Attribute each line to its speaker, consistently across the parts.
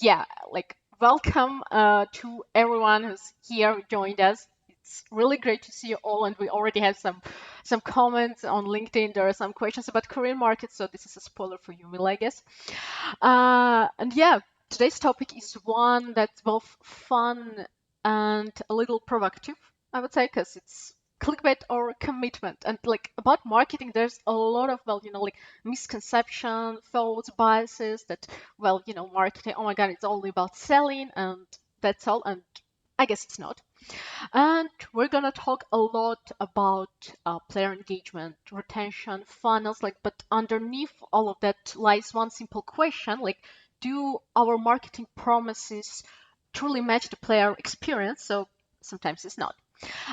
Speaker 1: yeah, like welcome to everyone who's here joined us. It's really great to see you all, and we already have some comments on LinkedIn. There are some questions about Korean markets, so this is a spoiler for you, Mila, I guess. And yeah, today's topic is one that's both fun and a little provocative, I would say, because it's clickbait or commitment. And like about marketing, there's a lot of, well, like misconception, thoughts, biases that, well, marketing, oh my God, it's all about selling and that's all. And I guess it's not. And we're gonna talk a lot about player engagement, retention, funnels, like, but underneath all of that lies one simple question, like, do our marketing promises truly match the player experience? So sometimes it's not.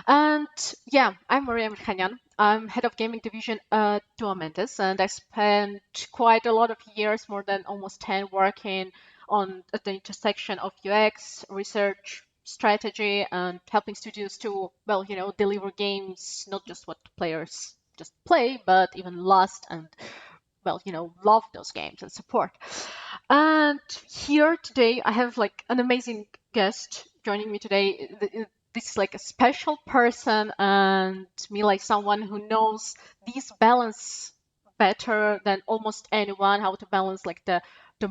Speaker 1: And yeah, I'm Maria Mirkanyan. I'm head of gaming division at Duamentes, and I spent quite a lot of years, more than almost 10, working on at the intersection of UX, research, strategy, and helping studios to, well, deliver games, not just what players just play, but even last and, well, love those games and support. And here today, I have like an amazing guest joining me today. This is like a special person, and me like someone who knows this balance better than almost anyone, how to balance like the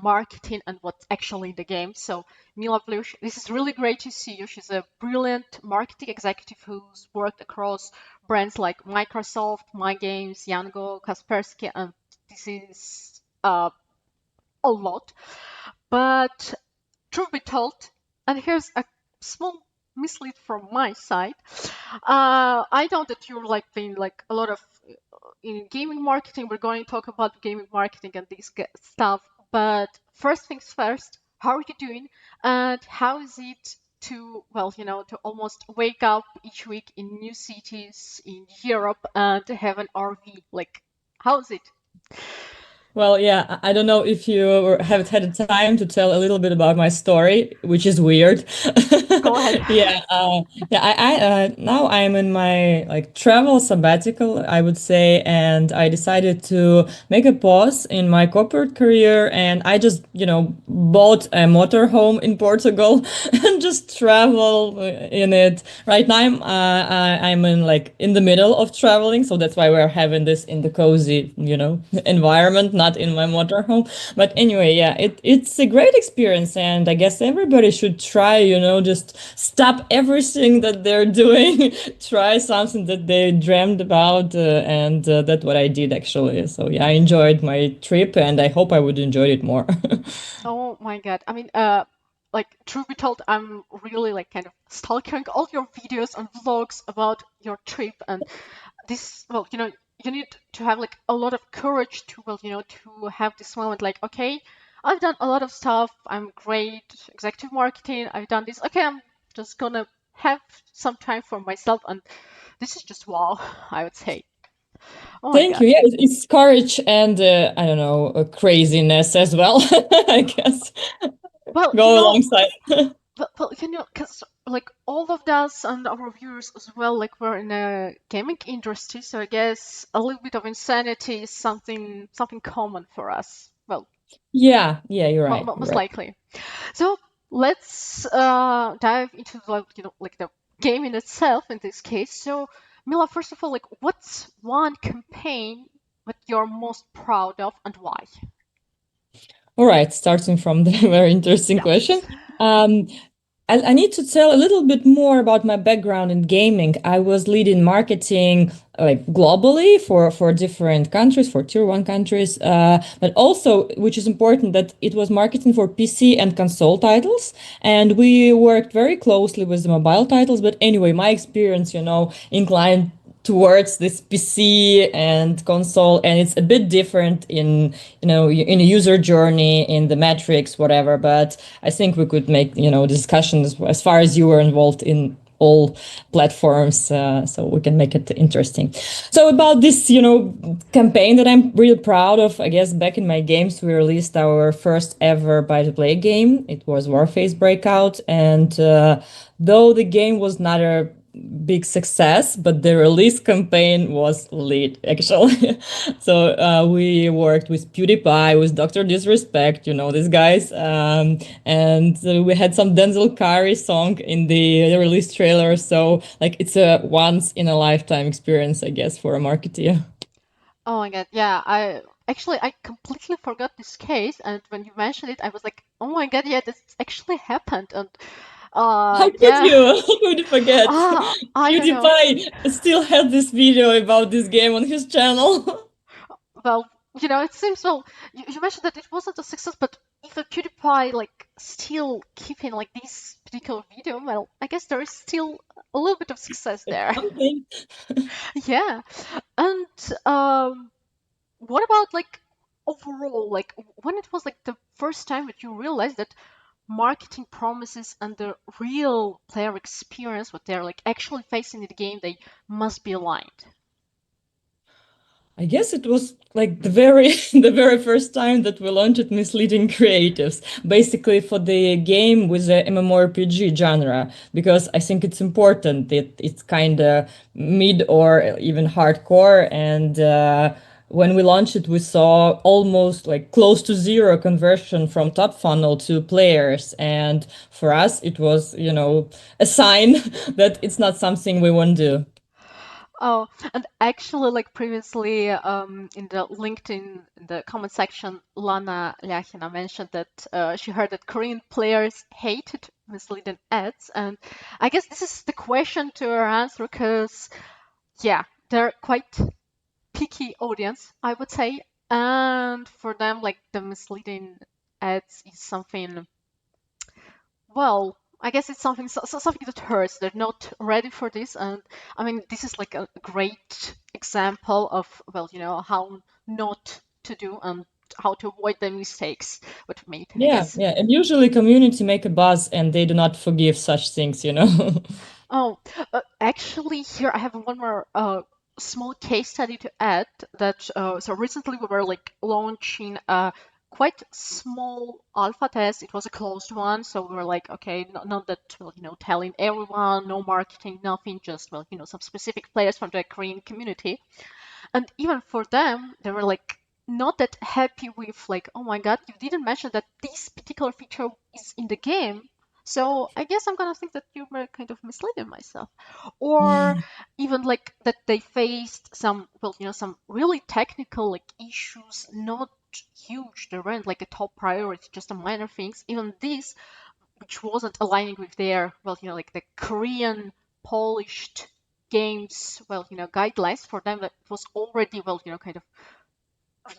Speaker 1: marketing and what's actually in the game. So Mila Blush, this is really great to see you. She's a brilliant marketing executive who's worked across brands like Microsoft, My Games, Yango, Kaspersky, and this is a lot. But truth be told, and here's a small mislead from my side. I know that you're like doing like a lot of in gaming marketing. We're going to talk about gaming marketing and this stuff. But first things first, how are you doing? And how is it to, well, to almost wake up each week in new cities in Europe and to have an RV? Like, how is it?
Speaker 2: Well, yeah, I don't know if you have had the time to tell a little bit about my story, which is weird.
Speaker 1: Go ahead.
Speaker 2: Yeah, now I'm in my like travel sabbatical, I would say, and I decided to make a pause in my corporate career, and I just, bought a motorhome in Portugal and just travel in it. Right now, I'm in like in the middle of traveling, so that's why we're having this in the cozy, environment, not in my motorhome. But anyway, yeah, it's a great experience, and I guess everybody should try, just stop everything that they're doing, try something that they dreamed about, and that's what I did actually. So yeah, I enjoyed my trip, and I hope I would enjoy it more.
Speaker 1: Oh my God. I mean, like truth be told, I'm really like kind of stalking all your videos and vlogs about your trip and this, well, you need to have like a lot of courage to, well, to have this moment like, okay, I've done a lot of stuff. I'm great executive marketing. I've done this. Okay, I'm just gonna have some time for myself. And this is just wow, I would say. Oh my
Speaker 2: Thank
Speaker 1: God.
Speaker 2: you. Yeah, it's courage and I don't know, craziness as well, I guess.
Speaker 1: Well,
Speaker 2: Go alongside.
Speaker 1: But because like all of us and our viewers as well, like we're in a gaming industry, so I guess a little bit of insanity is something common for us. Well,
Speaker 2: Yeah, yeah, you're right. You're
Speaker 1: most
Speaker 2: right.
Speaker 1: likely. So let's dive into like like the game in itself in this case. So Mila, first of all, like what's one campaign that you're most proud of and why?
Speaker 2: All right, starting from the very interesting question.
Speaker 1: Yes.
Speaker 2: Um, I need to tell a little bit more about my background in gaming. I was leading marketing like globally for different countries, for tier one countries, but also, which is important, that it was marketing for PC and console titles, and we worked very closely with the mobile titles. But anyway, my experience, inclined towards this PC and console, and it's a bit different in in a user journey, in the metrics, whatever. But I think we could make discussions as far as you were involved in all platforms, so we can make it interesting. So about this campaign that I'm really proud of, I guess back in my games we released our first ever buy to play game. It was Warface Breakout, and though the game was not a big success, but the release campaign was lit actually. So we worked with PewDiePie, with Dr. Disrespect, you know these guys, and we had some Denzel Curry song in the release trailer. So like it's a once in a lifetime experience, I guess, for a marketer.
Speaker 1: Oh my God, yeah, I completely forgot this case, and when you mentioned it, I was like, oh my God, yeah, this actually happened, and
Speaker 2: How could
Speaker 1: yeah,
Speaker 2: you? How could you forget?
Speaker 1: I don't know.
Speaker 2: PewDiePie still had this video about this game on his channel.
Speaker 1: Well, it seems well. You mentioned that it wasn't a success, but if a PewDiePie like still keeping like this particular video, well, I guess there is still a little bit of success
Speaker 2: It's
Speaker 1: there.
Speaker 2: something.
Speaker 1: Yeah, and what about like overall, like when it was like the first time that you realized that marketing promises and the real player experience, what they're like actually facing in the game, they must be aligned.
Speaker 2: I guess it was like the very the very first time that we launched misleading creatives, basically for the game with the MMORPG genre, because I think it's important that it's kind of mid or even hardcore. And when we launched it, we saw almost like close to zero conversion from top funnel to players. And for us, it was, a sign that it's not something we want to do.
Speaker 1: Oh, and actually, like previously, in the LinkedIn, in the comment section, Lana Lyachina mentioned that she heard that Korean players hated misleading ads, and I guess this is the question to her answer because, yeah, they're quite picky audience, I would say, and for them, like the misleading ads is something, well, I guess it's something that hurts. They're not ready for this, and I mean, this is like a great example of, well, how not to do and how to avoid the mistakes what we made, I
Speaker 2: Yeah,
Speaker 1: guess.
Speaker 2: yeah. And usually community make a buzz and they do not forgive such things.
Speaker 1: Oh, actually, here I have one more small case study to add. That so recently we were like launching a quite small alpha test. It was a closed one, so we were like, okay, not that well, telling everyone, no marketing, nothing, just well, some specific players from the Korean community. And even for them, they were like not that happy with like, oh my God, you didn't mention that this particular feature is in the game. So I guess I'm gonna think that you were kind of misleading myself. Or even like that they faced some, well, some really technical like issues, not huge. They weren't like a top priority, just a minor things. Even this, which wasn't aligning with their, well, like the Korean polished games, well, guidelines for them that was already, well, kind of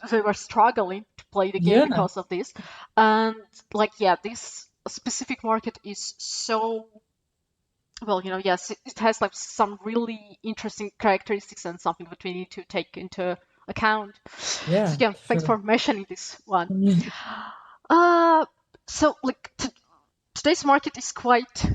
Speaker 1: they were struggling to play the game
Speaker 2: Yeah,
Speaker 1: because of this. And like, yeah, this specific market is so, well, yes, it has like some really interesting characteristics and something that we need to take into account. So
Speaker 2: yeah,
Speaker 1: yeah, thanks
Speaker 2: sure.
Speaker 1: for mentioning this one. Uh, so like today's market is quite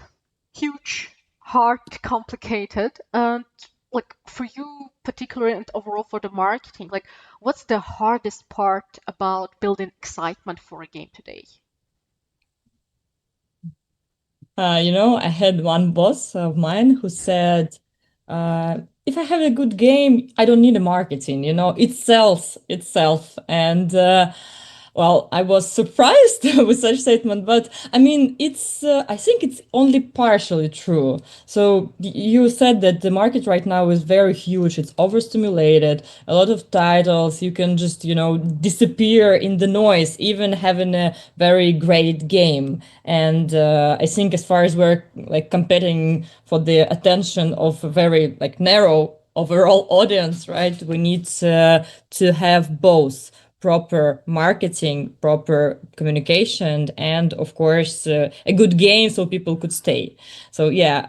Speaker 1: huge, hard, complicated, and like for you particularly and overall for the marketing, like what's the hardest part about building excitement for a game today?
Speaker 2: I had one boss of mine who said, if I have a good game, I don't need a marketing, it sells itself. And well, I was surprised with such statement, but I mean, I think it's only partially true. So you said that the market right now is very huge. It's overstimulated, a lot of titles. You can just, disappear in the noise, even having a very great game. And I think as far as we're like competing for the attention of a very like narrow overall audience, right? We need to have both proper marketing, proper communication, and of course a good game so people could stay. So yeah,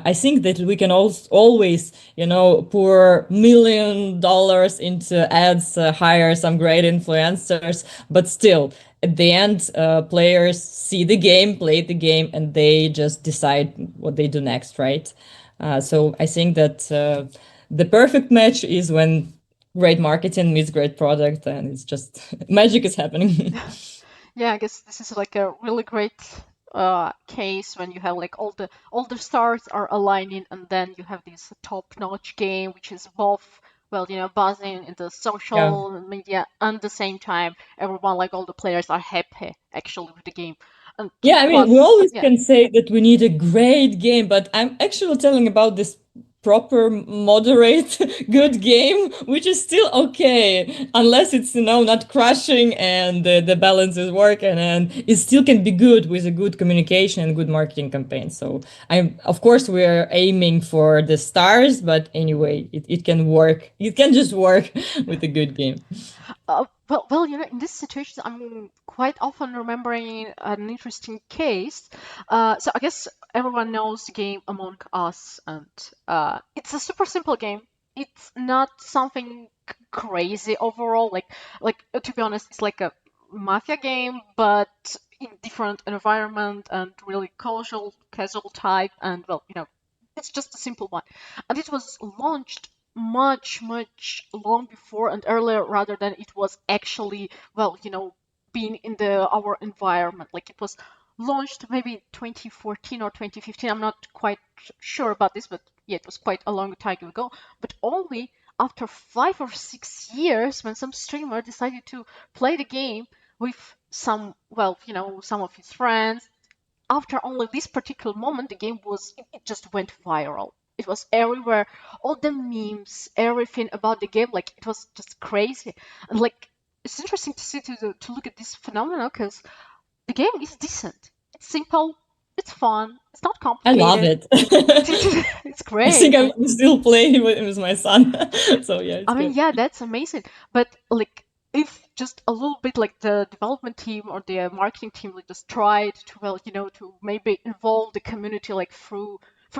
Speaker 2: I think that we can always, pour $1 million into ads, hire some great influencers, but still, at the end, players see the game, play the game, and they just decide what they do next, right? So I think that the perfect match is when great marketing meets great product, and it's just magic is happening.
Speaker 1: Yeah, I guess this is like a really great case when you have like all the stars are aligning, and then you have this top-notch game which is both, well, buzzing in the
Speaker 2: Yeah.
Speaker 1: social media, and at the same time everyone, like all the players, are happy actually with the game. And
Speaker 2: Yeah, I mean, we
Speaker 1: plus,
Speaker 2: always
Speaker 1: yeah.
Speaker 2: can say that we need a great game, but I'm actually telling about this proper, moderate, good game, which is still okay, unless it's, not crushing and the balance is working, and it still can be good with a good communication and good marketing campaign. So of course, we're aiming for the stars, but anyway, it can work. It can just work with a good game.
Speaker 1: Well, in this situation, I'm quite often remembering an interesting case. So I guess everyone knows the game Among Us, and it's a super simple game. It's not something crazy overall. To be honest, it's like a mafia game, but in different environment and really casual type. And well, it's just a simple one, and it was launched much, much long before and earlier rather than it was actually, well, being in the our environment. Like it was launched maybe 2014 or 2015. I'm not quite sure about this, but yeah, it was quite a long time ago. But only after 5 or 6 years, when some streamer decided to play the game with some, well, some of his friends, after only this particular moment, the game it just went viral. It was everywhere, all the memes, everything about the game, like it was just crazy. And like it's interesting to see to look at this phenomenon because the game is decent. It's simple, it's fun, it's not
Speaker 2: I love
Speaker 1: complicated.
Speaker 2: it.
Speaker 1: It's
Speaker 2: I think
Speaker 1: great.
Speaker 2: I'm still playing with my son. So yeah, it's
Speaker 1: I mean,
Speaker 2: good.
Speaker 1: yeah, that's amazing. But like, if just a little bit like the development team or the marketing team like just tried to, well, to maybe involve the community like through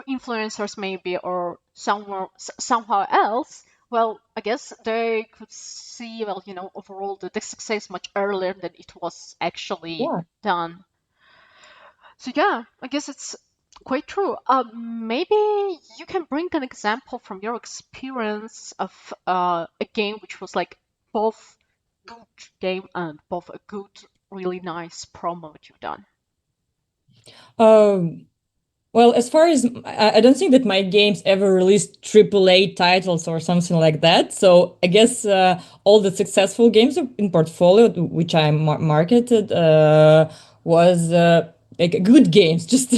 Speaker 1: influencers maybe or somehow else, well, I guess they could see, well, overall the success much earlier than it was actually
Speaker 2: Yeah.
Speaker 1: done. So yeah, I guess it's quite true. Maybe you can bring an example from your experience of a game which was like both good game and both a good, really nice promo that you've done.
Speaker 2: Um, well, as far as I don't think that my games ever released AAA titles or something like that. So I guess all the successful games in portfolio which I marketed was like good games, just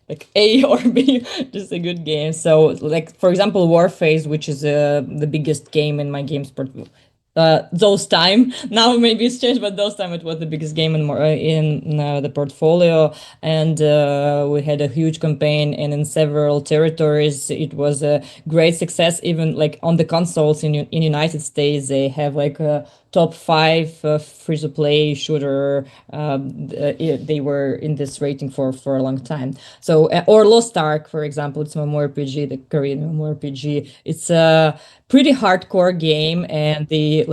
Speaker 2: like A or B, just a good game. So like for example, Warface, which is the biggest game in my games portfolio. Those time now maybe it's changed, but those time it was the biggest game in the portfolio, and we had a huge campaign, and in several territories it was a great success. Even like on the consoles in United States, they have like a top five free to play shooter. They were in this rating for a long time. So or Lost Ark, for example, it's a MMORPG, the Korean MMORPG. It's a pretty hardcore game, and the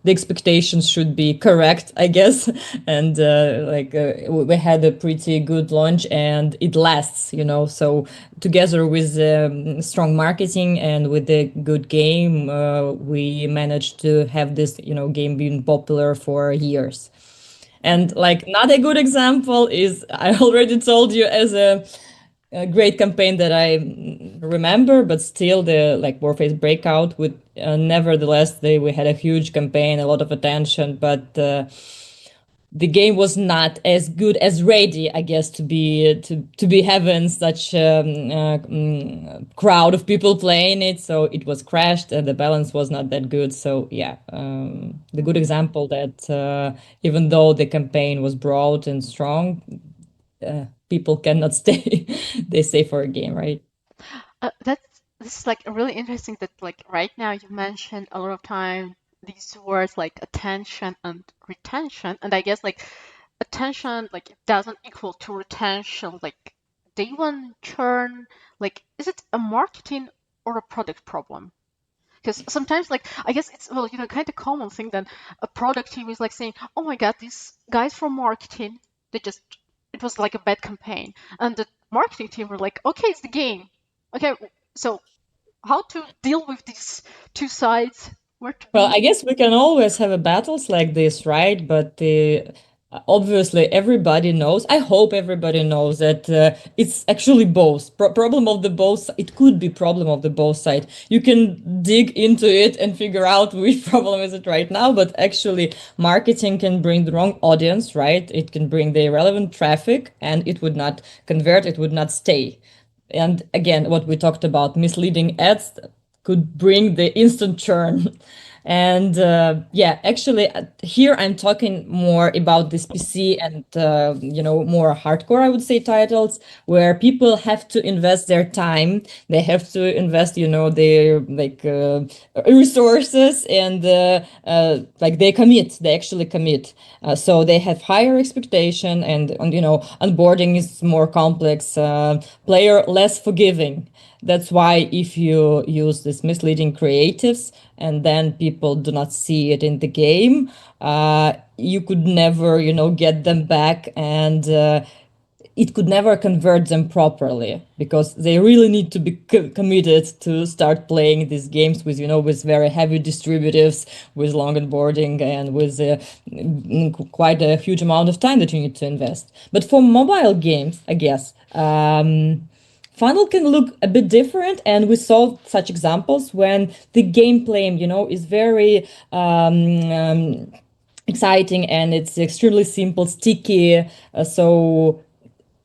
Speaker 2: expectations should be correct, I guess. And we had a pretty good launch, and it lasts, so together with strong marketing and with the good game, we managed to have this game being popular for years. And
Speaker 1: Mhm.
Speaker 2: like not a good example is, I already told you, as a great campaign that I remember, but still the like Warface Breakout. With nevertheless, we had a huge campaign, a lot of attention, but the game was not as good as ready, I guess, to be having such crowd of people playing it. So it was crashed, and the balance was not that good. So yeah, the good
Speaker 1: Mhm.
Speaker 2: example that even though the campaign was broad and strong, people cannot stay. They stay for a game, right?
Speaker 1: This is like really interesting that like right now you mentioned a lot of time these words like attention and retention, and I guess like attention like it doesn't equal to retention. Like day one churn, like is it a marketing or a product problem? Because sometimes like I guess it's, well, kind of common thing that a product team is like saying, oh my god, these guys from marketing, they just, it was like a bad campaign, and the marketing team were like, okay, it's the game. Okay, so how to deal with these two sides, where to
Speaker 2: Well,
Speaker 1: be.
Speaker 2: I guess we can always have a battles like this, right? But Obviously everybody knows, I hope everybody knows that it's actually both problem of the both. It could be problem of the both side. You can dig into it and figure out which problem is it right now, but actually marketing can bring the wrong audience, right? It can bring the irrelevant traffic and it would not convert, it would not stay. And again, what we talked about, misleading ads could bring the instant churn. And yeah, actually, here I'm talking more about this PC and more hardcore, I would say, titles where people have to invest their time. They have to invest, their resources, and like they commit. They actually commit. So they have higher expectation, and onboarding is more complex. Player less forgiving. That's why if you use this misleading creatives and then people do not see it in the game, you could never, get them back, and it could never convert them properly because they really need to be committed to start playing these games with, with very heavy distributives, with long onboarding, and with quite a huge amount of time that you need to invest. But for mobile games, I guess, funnel can look a bit different, and we saw such examples when the gameplay, is very exciting and it's extremely simple, sticky. So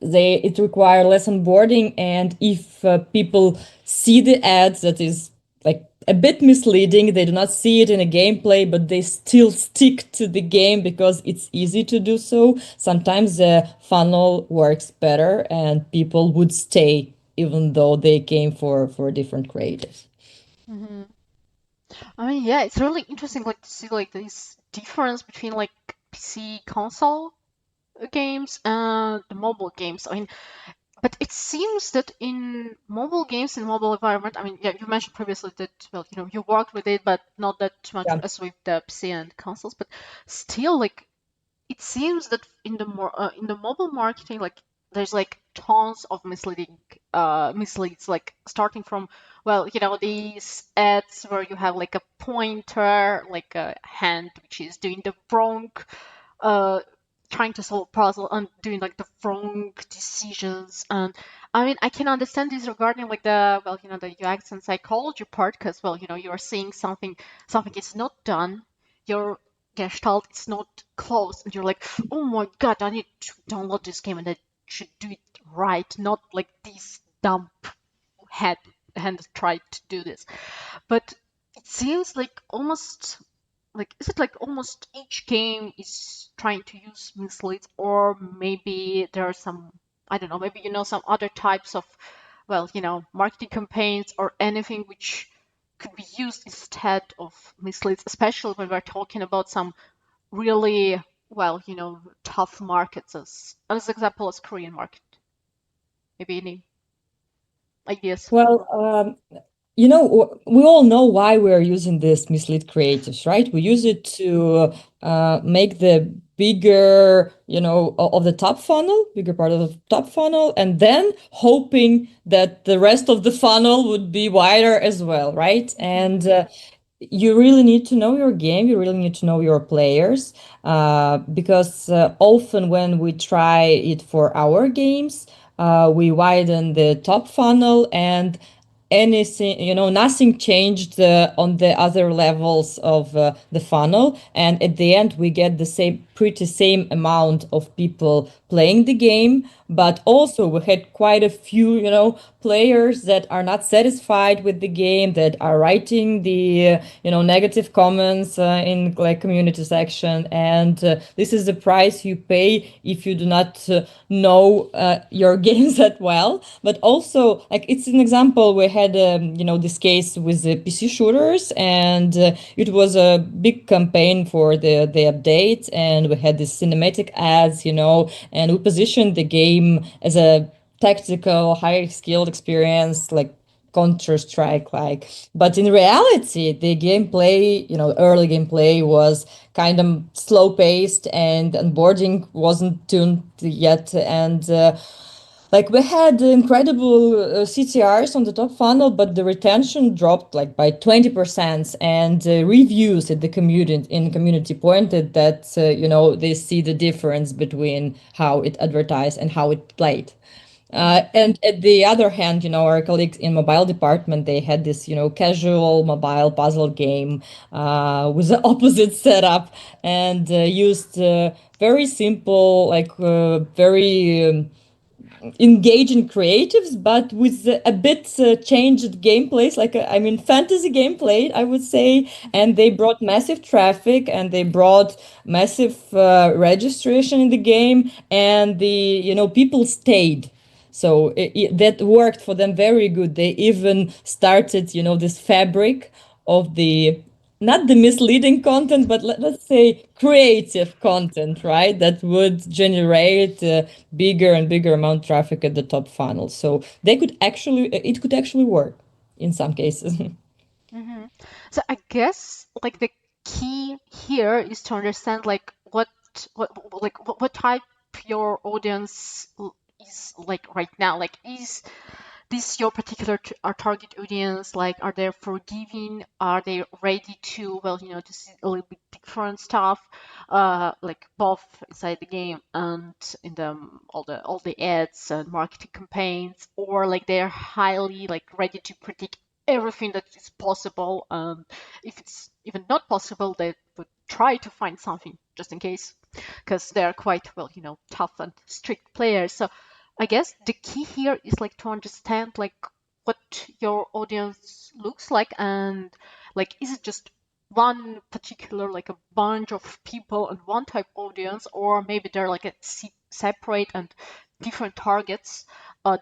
Speaker 2: it require less onboarding, and if people see the ads that is like a bit misleading, they do not see it in a gameplay, but they still stick to the game because it's easy to do so. Sometimes the funnel works better and people would stay even though they came for different creatives.
Speaker 1: Hmm. I mean, yeah, it's really interesting, like to see like this difference between like PC console games and the mobile games. I mean, but it seems that in mobile games, in mobile environment, I mean, yeah, you mentioned previously that, well, you worked with it, but not that much
Speaker 2: Yeah.
Speaker 1: as with the PC and consoles. But still, like, it seems that in the mobile marketing, like, there's like tons of misleads, like starting from, well, these ads where you have like a pointer, like a hand which is doing the wrong uh trying to solve a puzzle and doing like the wrong decisions. And I mean, I can understand this regarding like the, well, the UX and psychology part, because, well, you're seeing something is not done, your gestalt is not closed, and you're like, oh my god, I need to download this game and I should do it right, not like this dumb head hand tried to do this. But it seems like almost, like, is it like almost each game is trying to use misleads, or maybe there are some, I don't know, maybe some other types of, well, marketing campaigns or anything which could be used instead of misleads, especially when we're talking about some really, well, tough markets, as example as Korean market. Maybe any ideas?
Speaker 2: Well, we all know why we're using this mislead creatives, right? We use it to make the bigger, of the top funnel, bigger part of the top funnel, and then hoping that the rest of the funnel would be wider as well, right?
Speaker 1: Hmm.
Speaker 2: And you really need to know your game. You really need to know your players, because often when we try it for our games, we widen the top funnel, and anything, nothing changed on the other levels of the funnel, and at the end we get the pretty same amount of people playing the game, but also we had quite a few, players that are not satisfied with the game, that are writing the negative comments in like community section, and this is the price you pay if you do not know your games that well. But also, like, it's an example, we had this case with the PC shooters, and it was a big campaign for the update, and we had this cinematic ads, and we positioned the game as a tactical, high skilled experience, like Counter Strike, like. But in reality, the gameplay, early gameplay was kind of slow paced, and onboarding wasn't tuned yet, and Like we had incredible CTRs on the top funnel, but the retention dropped like by 20%. And reviews at the community pointed that they see the difference between how it advertised and how it played.
Speaker 1: Hmm.
Speaker 2: And at the other hand, our colleagues in mobile department, they had this, casual mobile puzzle game with the opposite setup and used very simple, like very engaging creatives, but with a bit changed gameplays, like I mean, fantasy gameplay, I would say.
Speaker 1: Hmm.
Speaker 2: And they brought massive traffic and they brought massive registration in the game, and the people stayed. So that worked for them very good. They even started, this fabric of the not the misleading content, but let's say creative content, right? That would generate bigger and bigger amount of traffic at the top funnel. So it could actually work in some cases.
Speaker 1: Hmm. So I guess like the key here is to understand like what type your audience is like right now. Like is this your particular target audience? Like are they forgiving? Are they ready to to see a little bit different stuff, like both inside the game and in the all the ads and marketing campaigns, or like they're highly like ready to predict everything that is possible, and if it's even not possible they would try to find something just in case, because they're quite tough and strict players. So I guess the key here is like to understand like what your audience looks like, and like is it just one particular like a bunch of people and one type audience, or maybe they're like a separate and different targets,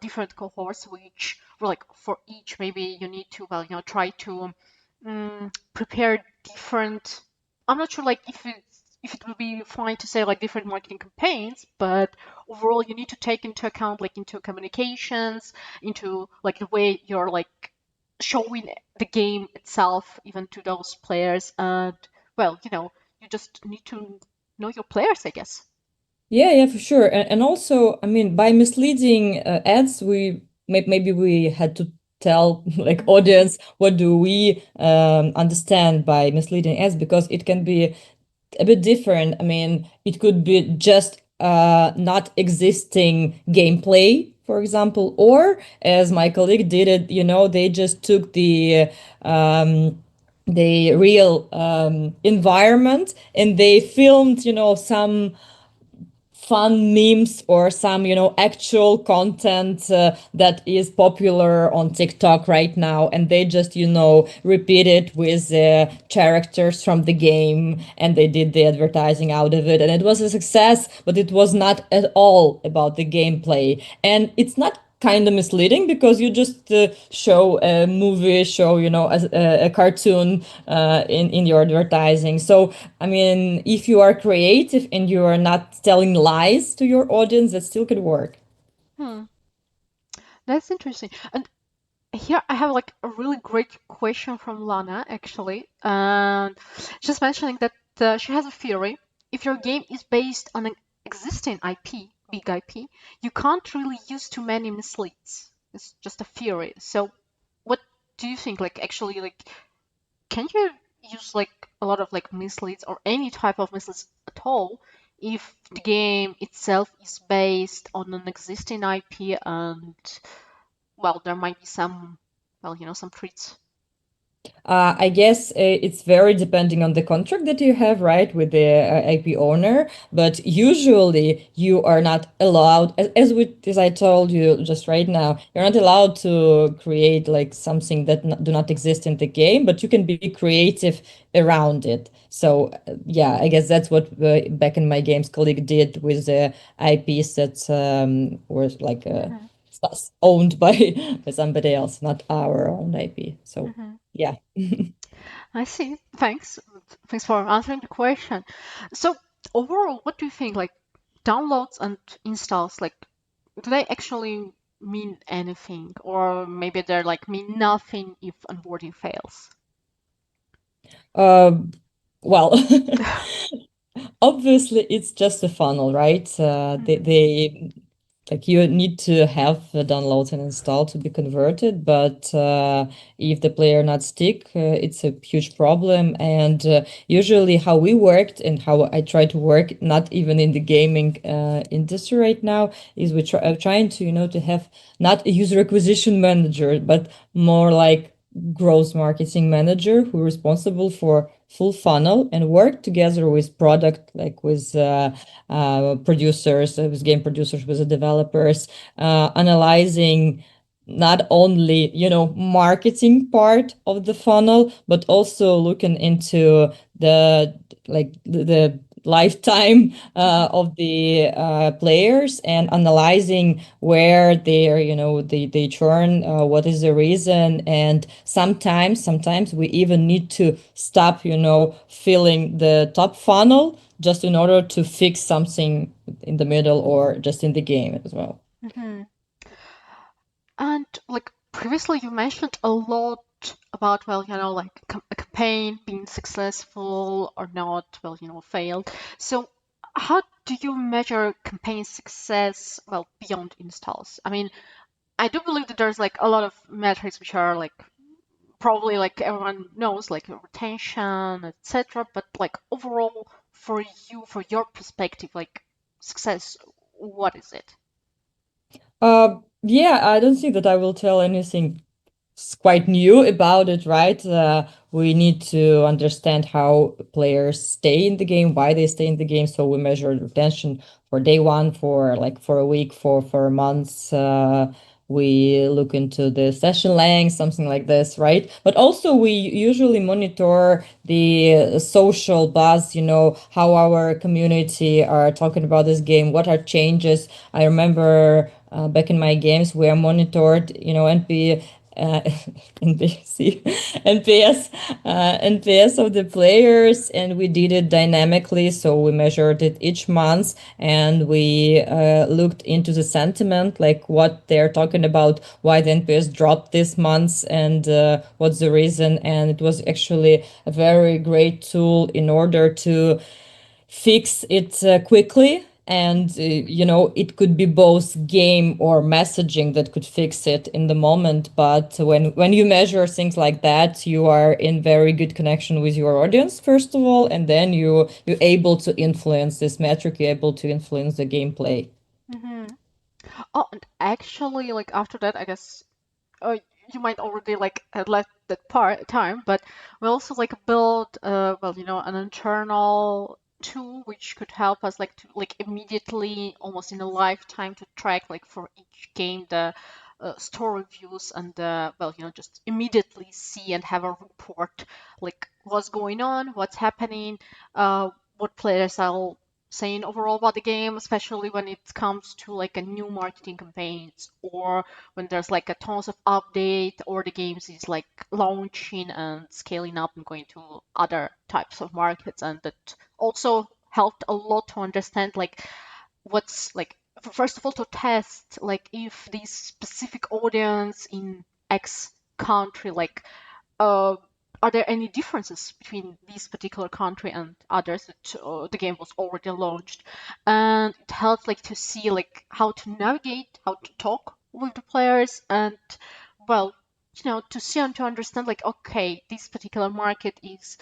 Speaker 1: different cohorts, which like for each maybe you need to try to prepare different. I'm not sure like if it would be fine to say like different marketing campaigns, but overall you need to take into account like into communications, into like the way you're like showing the game itself even to those players, and you just need to know your players, I guess.
Speaker 2: Yeah, yeah, for sure. And also, I mean, by misleading ads, maybe we had to tell like
Speaker 1: Hmm.
Speaker 2: audience what do we understand by misleading ads, because it can be a bit different. I mean, it could be just not existing gameplay, for example, or as my colleague did it, they just took um, the real environment and they filmed, some fun memes or some actual content that is popular on TikTok right now, and they just repeat it with characters from the game, and they did the advertising out of it, and it was a success, but it was not at all about the gameplay. And it's not kind of misleading because you just show a movie, show a cartoon in your advertising. So I mean, if you are creative and you are not telling lies to your audience, that still could work.
Speaker 1: Hmm, that's interesting. And here I have like a really great question from Lana actually, and she's mentioning that she has a theory. If your game is based on an existing IP, big IP, you can't really use too many misleads. It's just a theory. So, what do you think? Like, actually, like, can you use like a lot of like misleads or any type of misleads at all if the game itself is based on an existing IP and there might be some, some treats.
Speaker 2: I guess it's very depending on the contract that you have, right, with the IP owner. But usually, you are not allowed, as I told you just right now, you're not allowed to create like something that do not exist in the game, but you can be creative around it. So yeah, I guess that's what back in my games colleague did with the IPs that were like.
Speaker 1: Hmm.
Speaker 2: Owned by by somebody else, not our own IP. So
Speaker 1: Hmm.
Speaker 2: yeah.
Speaker 1: I see. Thanks. Thanks for answering the question. So overall, what do you think? Like downloads and installs, like do they actually mean anything, or maybe they're like mean nothing if onboarding fails?
Speaker 2: Uh, well, obviously, it's just a funnel, right?
Speaker 1: Hmm.
Speaker 2: They like you need to have the download and install to be converted, but if the player not stick, it's a huge problem. And usually how we worked and how I try to work, not even in the gaming industry right now, is trying to, to have not a user acquisition manager, but more like growth marketing manager who responsible for full funnel and work together with product, like with producers, with game producers, with the developers, analyzing not only, marketing part of the funnel, but also looking into the lifetime of the players, and analyzing where they're, they churn, what is the reason. And sometimes we even need to stop, filling the top funnel just in order to fix something in the middle or just in the game as well.
Speaker 1: Hmm. And like previously, you mentioned a lot about, well, like a campaign being successful or not, well, failed. So, how do you measure campaign success, well, beyond installs? I mean, I do believe that there's like a lot of metrics which are like probably like everyone knows, like retention, etc. But like overall, for you, for your perspective, like success, what is it?
Speaker 2: Yeah, I don't think that I will tell anything quite new about it, right? We need to understand how players stay in the game, why they stay in the game. So we measure retention for day one, for a week, for a month. We look into the session length, something like this, right? But also we usually monitor the social buzz, how our community are talking about this game, what are changes. I remember back in my games, we are monitored, uh, NPC, NPS, NPS of the players, and we did it dynamically. So we measured it each month, and we looked into the sentiment, like what they're talking about, why the NPS dropped this month, and what's the reason. And it was actually a very great tool in order to fix it quickly. And it could be both game or messaging that could fix it in the moment. But when you measure things like that, you are in very good connection with your audience, first of all, and then you're able to influence this metric, you're able to influence the gameplay.
Speaker 1: Hmm. Oh, and actually, like after that, I guess uh, you might already like had left that part time, but we also like build well, an internal tool which could help us like to like immediately, almost in a lifetime, to track like for each game the store reviews and well, just immediately see and have a report like what's going on, what's happening, what players are saying overall about the game, especially when it comes to like a new marketing campaigns, or when there's like a tons of update, or the games is like launching and scaling up and going to other types of markets. And that also helped a lot to understand like what's like, first of all, to test like if this specific audience in X country, like uh, are there any differences between this particular country and others that the game was already launched? And it helps like to see like how to navigate, how to talk with the players, and well, to see and to understand like, okay, this particular market is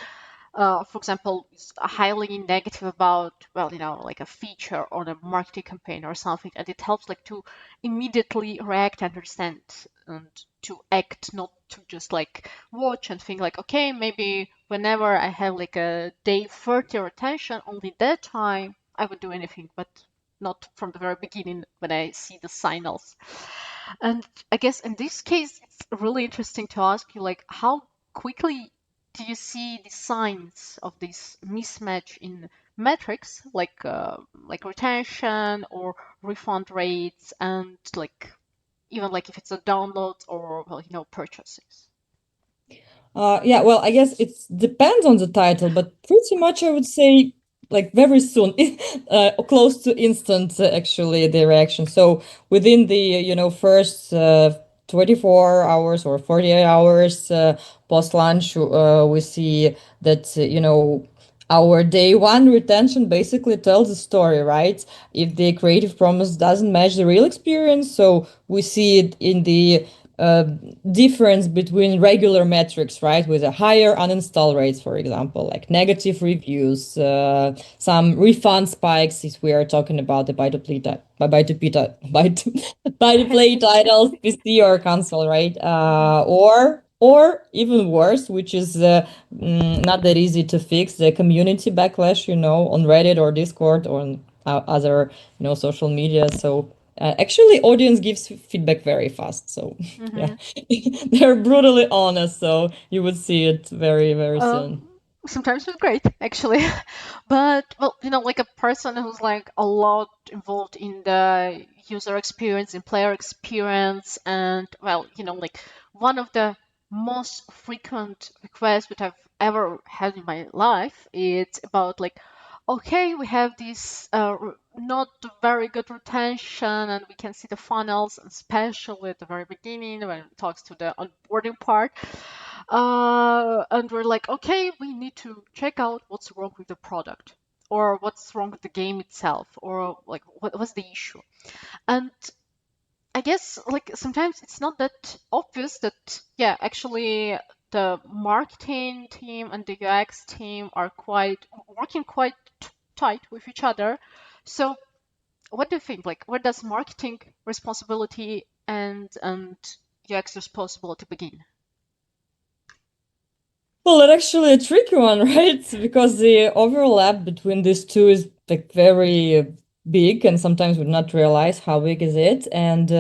Speaker 1: for example, is highly negative about, well, like a feature or a marketing campaign or something, and it helps like to immediately react, understand, and to act, not to just like watch and think like, okay, maybe whenever I have like a day 30 retention, only that time I would do anything, but not from the very beginning when I see the signals. And I guess in this case, it's really interesting to ask you, like, how quickly do you see the signs of this mismatch in metrics, like retention or refund rates, and like even like if it's a download or, well, purchases?
Speaker 2: Yeah, well, I guess it depends on the title, but pretty much I would say like very soon, close to instant, actually, the reaction. So within the, first 24 hours or 48 hours post launch, we see that, our day one retention basically tells a story, right? If the creative promise doesn't match the real experience, so we see it in the uh, difference between regular metrics, right? With a higher uninstall rates, for example, like negative reviews, some refund spikes if we are talking about the buy to play titles, PC or console, right?
Speaker 1: Mhm.
Speaker 2: Or even worse, which is not that easy to fix, the community backlash, on Reddit or Discord or on other, social media. So actually, audience gives feedback very fast. So yeah,
Speaker 1: Mhm.
Speaker 2: they're brutally honest. So you would see it very, very soon.
Speaker 1: Sometimes it's great, actually. But, well, like a person who's like a lot involved in the user experience, in player experience, and, well, like one of the most frequent requests that I've ever had in my life, it's about like, okay, we have this not very good retention, and we can see the funnels, especially at the very beginning when it talks to the onboarding part. And we're like, okay, we need to check out what's wrong with the product, or what's wrong with the game itself, or like what's the issue. And I guess like sometimes it's not that obvious that, yeah, actually the marketing team and the UX team are quite working quite tight with each other. So what do you think? Like, where does marketing responsibility and UX responsibility begin?
Speaker 2: Well, it's actually a tricky one, right? Because the overlap between these two is like very big, and sometimes we not realize how big is it. And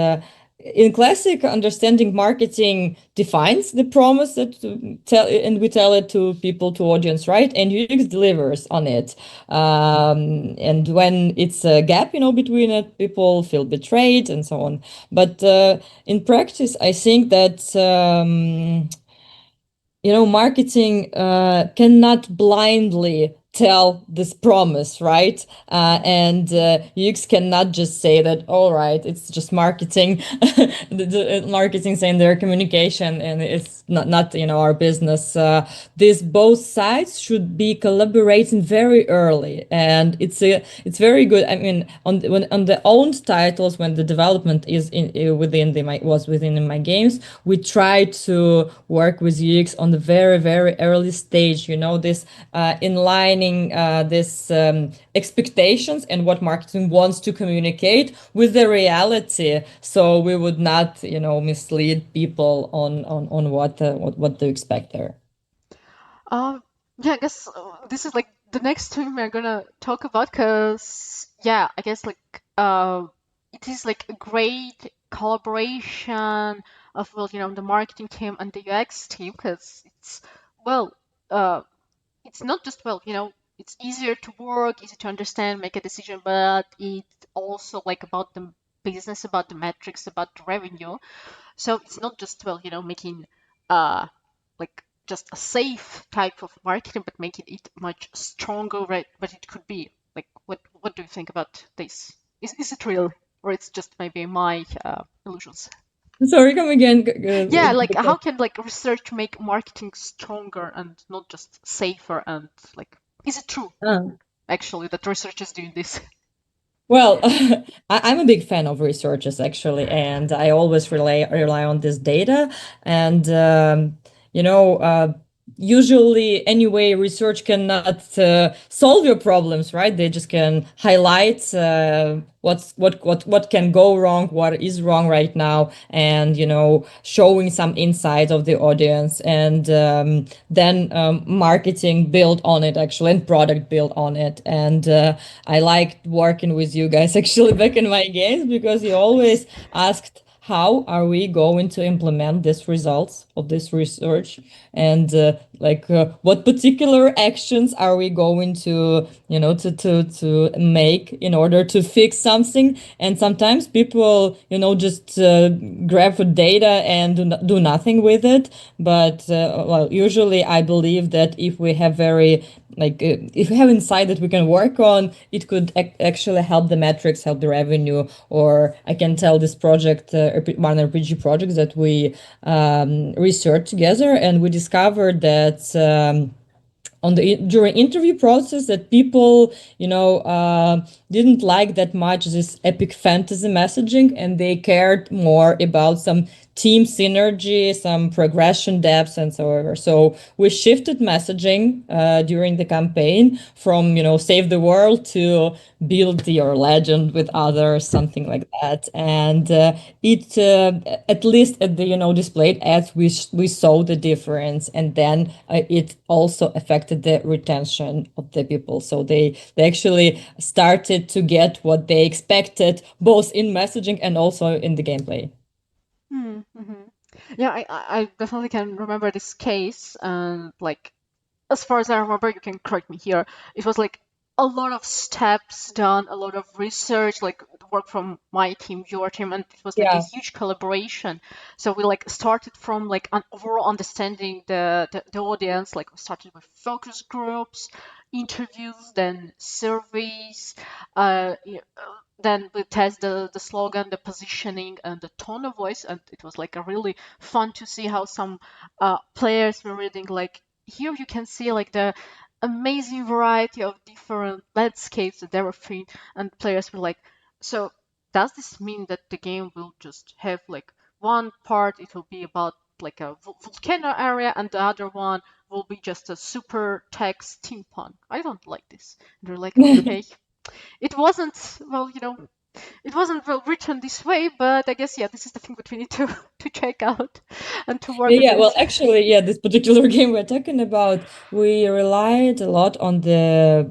Speaker 2: in classic, understanding marketing defines the promise that tell, and we tell it to people, to audience, right? And UX delivers on it. And when it's a gap, between it, people feel betrayed and so on. But in practice, I think that. Marketing cannot blindly tell this promise, right? And UX cannot just say that, all right, it's just marketing, the marketing saying their communication, and it's not our business. These both sides should be collaborating very early, and it's very good. I mean, on the owned titles, when the development is within was within my games, we try to work with UX on the very, very early stage, this inlining this expectations and what marketing wants to communicate with the reality, so we would not mislead people on what to expect there.
Speaker 1: Uh, yeah, I guess this is like the next thing we're gonna talk about, because yeah, I guess like it is like a great collaboration of, well, the marketing team and the UX team, because well, uh it's not just, well, it's easier to work, easy to understand, make a decision, but it's also like about the business, about the metrics, about the revenue. So it's not just, well, making uh like just a safe type of marketing, but making it much stronger, right? But it could be like, what do you think about this? Is it real, or it's just maybe my illusions?
Speaker 2: Sorry, come again.
Speaker 1: Yeah, like how can like research make marketing stronger and not just safer? And like, is it true actually that research is doing this?
Speaker 2: Well, I'm a big fan of researchers actually, and I always rely on this data. And usually anyway, research cannot solve your problems, right? They just can highlight what can go wrong, what is wrong right now, and showing some insights of the audience, and then marketing built on it actually, and product built on it. And I liked working with you guys actually back in my games, because you always asked, how are we going to implement these results of this research, and what particular actions are we going to to make in order to fix something. And sometimes people just grab the data and do nothing with it. But well, usually I believe that if we have very if we have insight that we can work on, it could actually help the metrics, help the revenue. Or I can tell this project, one RPG project that we researched together, and we discovered that on the during interview process that people, didn't like that much this epic fantasy messaging, and they cared more about some team synergy, some progression depths, and so on. So we shifted messaging during the campaign from save the world to build your legend with others, something like that. And it at least at the displayed ads, we saw the difference, and then it also affected the retention of the people. So they actually started to get what they expected, both in messaging and also in the gameplay.
Speaker 1: Mm-hmm. Yeah, I definitely can remember this case, and like as far as I remember, you can correct me here, it was like a lot of steps done, a lot of research, like work from my team, your team, and it was like a
Speaker 2: Yeah.
Speaker 1: huge collaboration. So we like started from like an overall understanding the audience, like we started with focus groups, interviews, then surveys, then we test the slogan, the positioning, and the tone of voice, and it was like a really fun to see how some players were reading like here you can see like the amazing variety of different landscapes that they were feeling, and players were like, so does this mean that the game will just have like one part it will be about like a volcano area and the other one will be just a super text steampunk? I don't like this. And they're like, okay, it wasn't well, it wasn't well written this way, but I guess yeah, this is the thing that we need to to check out and to work
Speaker 2: Yeah,
Speaker 1: on
Speaker 2: yeah. Well,
Speaker 1: this.
Speaker 2: actually, yeah, this particular game we're talking about, we relied a lot on the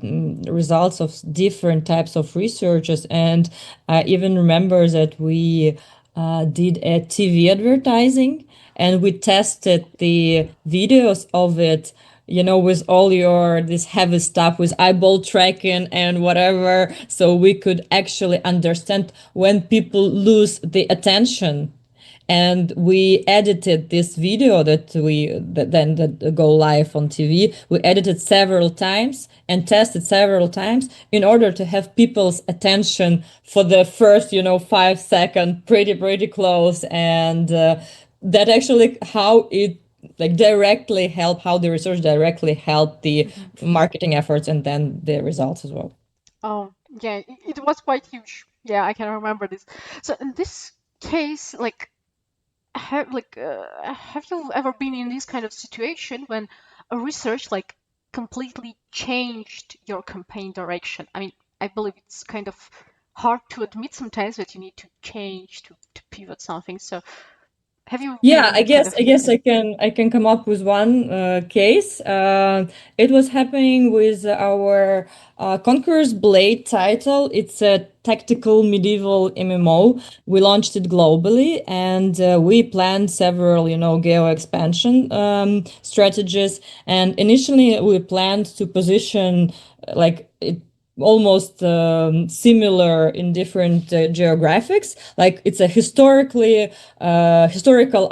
Speaker 2: results of different types of researchers. And I even remember that we did a TV advertising, and we tested the videos of it, with all your this heavy stuff with eyeball tracking and whatever. So we could actually understand when people lose the attention, and we edited this video that go live on TV. We edited several times and tested several times in order to have people's attention for the first 5 second pretty close. And that actually how it like directly help how the research directly helped the
Speaker 1: Mhm.
Speaker 2: marketing efforts and then the results as well.
Speaker 1: Oh, yeah, it was quite huge. Yeah, I can remember this. So in this case, have you ever been in this kind of situation when a research like completely changed your campaign direction? I mean, I believe it's kind of hard to admit sometimes that you need to change to pivot something. So have you been
Speaker 2: Yeah,
Speaker 1: in
Speaker 2: I
Speaker 1: that kind
Speaker 2: guess
Speaker 1: of
Speaker 2: I guess
Speaker 1: thing?
Speaker 2: I can come up with one case. It was happening with our Conqueror's Blade title. It's a tactical medieval MMO. We launched it globally, and we planned several, geo expansion strategies. And initially, we planned to position like it almost similar in different geographics. Like it's a historical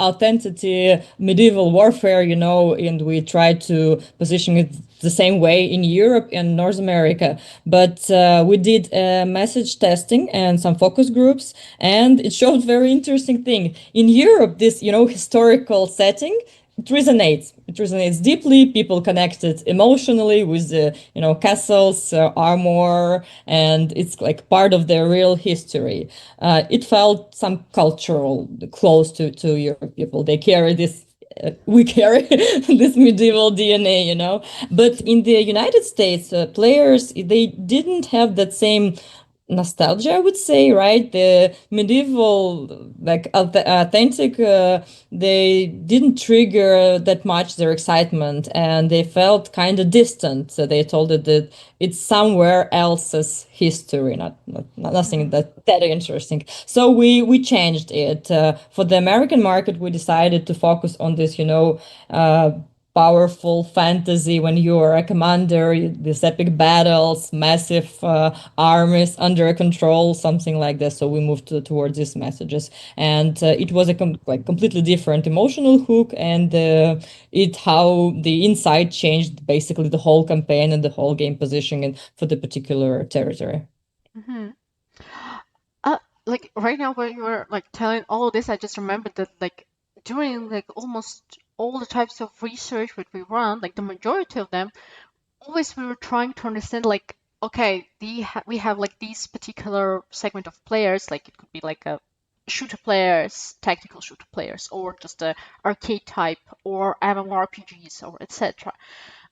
Speaker 2: authenticity medieval warfare, and we try to position it the same way in Europe and North America. But we did message testing and some focus groups, and it showed very interesting thing. In Europe, this historical setting, it resonates deeply. People connected emotionally with the castles, armor, and it's like part of their real history. It felt some cultural close to Europe people. They carry this. We carry this medieval DNA, but in the United States, players, they didn't have that same nostalgia, I would say, right? The medieval, like authentic, they didn't trigger that much their excitement, and they felt kind of distant. So they told it that it's somewhere else's history, not nothing
Speaker 1: Hmm.
Speaker 2: that interesting. So we changed it for the American market. We decided to focus on this, powerful fantasy when you are a commander, these epic battles, massive armies under control, something like this. So we moved towards these messages, and it was a like completely different emotional hook, and it how the insight changed basically the whole campaign and the whole game positioning for the particular territory.
Speaker 1: Hmm. Uh, like right now when you were like telling all of this, I just remembered that like during like almost all the types of research that we run, like the majority of them always we were trying to understand like, okay, we have like these particular segment of players, like it could be like a shooter players, tactical shooter players, or just a arcade type, or MMORPGs, or etc.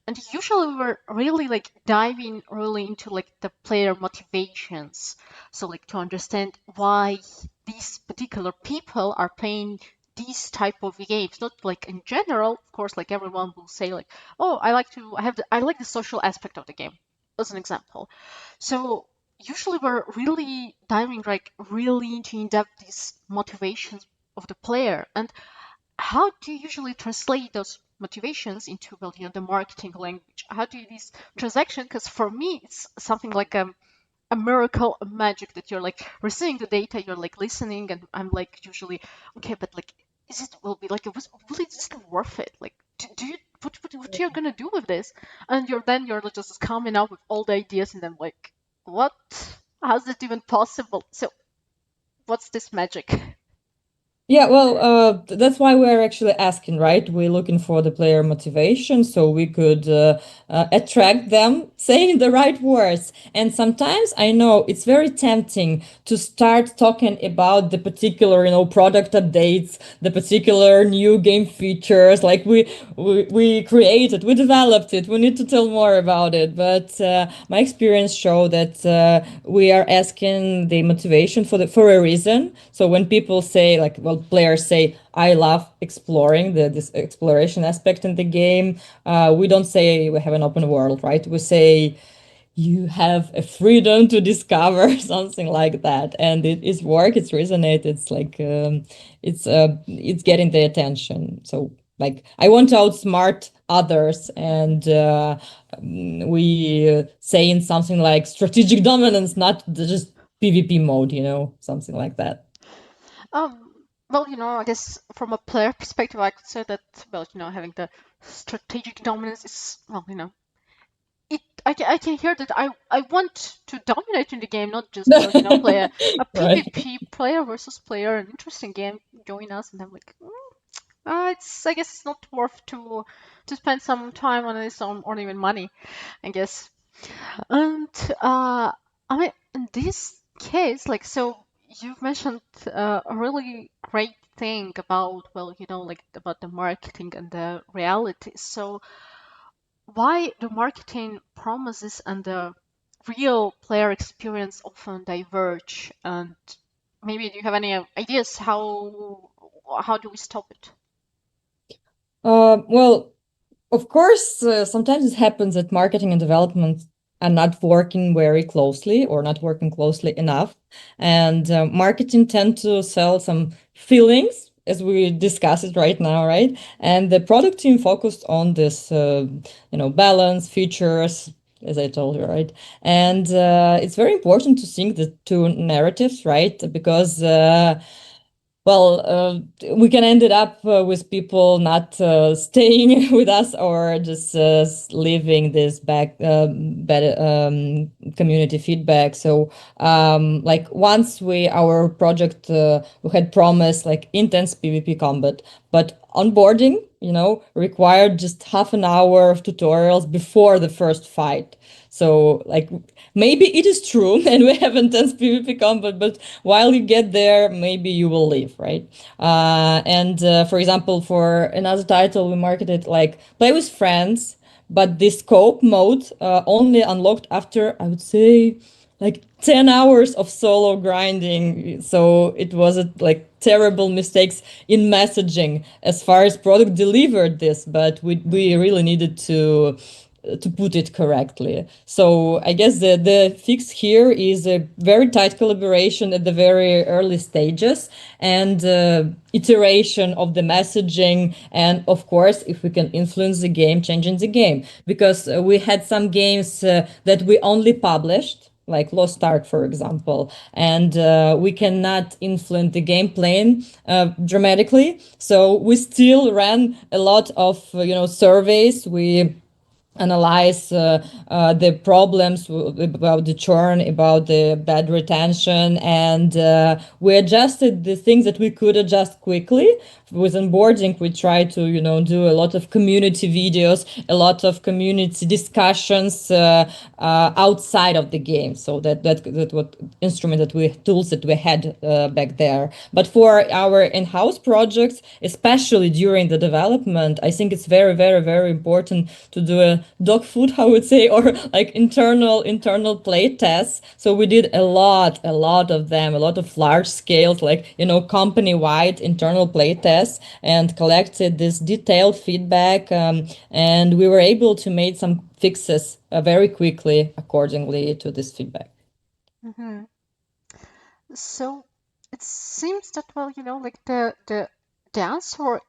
Speaker 1: And usually we're really like diving really into like the player motivations. So like to understand why these particular people are playing these type of games, not like in general, of course, like everyone will say like, oh, I like the social aspect of the game, as an example. So usually we're really diving like really into in-depth these motivations of the player. And how do you usually translate those motivations into, well, the marketing language? How do you these transactions? Because for me, it's something like a miracle, a magic that you're like receiving the data, you're like listening, and I'm like usually, okay, but like, is it will be like, will it just worth it? Like, do you what you're gonna do with this? And you're just coming up with all the ideas, and then like, what? How's it even possible? So, what's this magic?
Speaker 2: Yeah, well, that's why we're actually asking, right? We're looking for the player motivation so we could attract them saying the right words. And sometimes I know it's very tempting to start talking about the particular, product updates, the particular new game features. Like we created, we developed it. We need to tell more about it. But my experience show that we are asking the motivation for a reason. So when people say, like, well, players say, I love exploring this exploration aspect in the game. We don't say we have an open world, right? We say you have a freedom to discover something like that, and it's work, it's resonate, it's like it's getting the attention. So like I want to outsmart others, and we saying something like strategic dominance, not just PvP mode, something like that.
Speaker 1: Well, I guess from a player perspective, I could say that, well, having the strategic dominance is, well, I can hear that I want to dominate in the game, not just, well, play a
Speaker 2: Right.
Speaker 1: PvP player versus player, an interesting game, join us, and I'm like, I guess it's not worth to spend some time on this or even money, I guess. And I mean, in this case, like, so you've mentioned a really great thing about, well, like about the marketing and the reality. So why the marketing promises and the real player experience often diverge? And maybe do you have any ideas how do we stop it?
Speaker 2: Well, of course, sometimes it happens that marketing and development are not working very closely or not working closely enough. And marketing tend to sell some feelings, as we discuss it right now, right? And the product team focused on this, balance, features, as I told you, right? And it's very important to sync the two narratives, right? Because well, we can end it up with people not staying with us or just leaving this bad community feedback. So, like once our project, we had promised like intense PvP combat, but onboarding, required just half an hour of tutorials before the first fight. So, like, maybe it is true and we have intense PvP combat, but while you get there, maybe you will leave, right? And for example, for another title, we marketed like play with friends, but the scope mode only unlocked after, I would say, like 10 hours of solo grinding. So it was like terrible mistakes in messaging as far as product delivered this, but we really needed to put it correctly. So I guess the fix here is a very tight collaboration at the very early stages and iteration of the messaging. And of course, if we can influence the game, changing the game. Because we had some games that we only published, like Lost Ark, for example, and we cannot influence the gameplay dramatically. So we still ran a lot of surveys. We analyze the problems about the churn, about the bad retention, and we adjusted the things that we could adjust quickly. With onboarding, we try to do a lot of community videos, a lot of community discussions outside of the game. So that what instrument that we tools that we had back there. But for our in-house projects, especially during the development, I think it's very, very, very important to do a dog food, I would say, or like internal play tests. So we did a lot of them, a lot of large scales, like company wide internal play tests, and collected this detailed feedback, and we were able to make some fixes very quickly accordingly to this feedback.
Speaker 1: Hmm. So it seems that, well, like the answer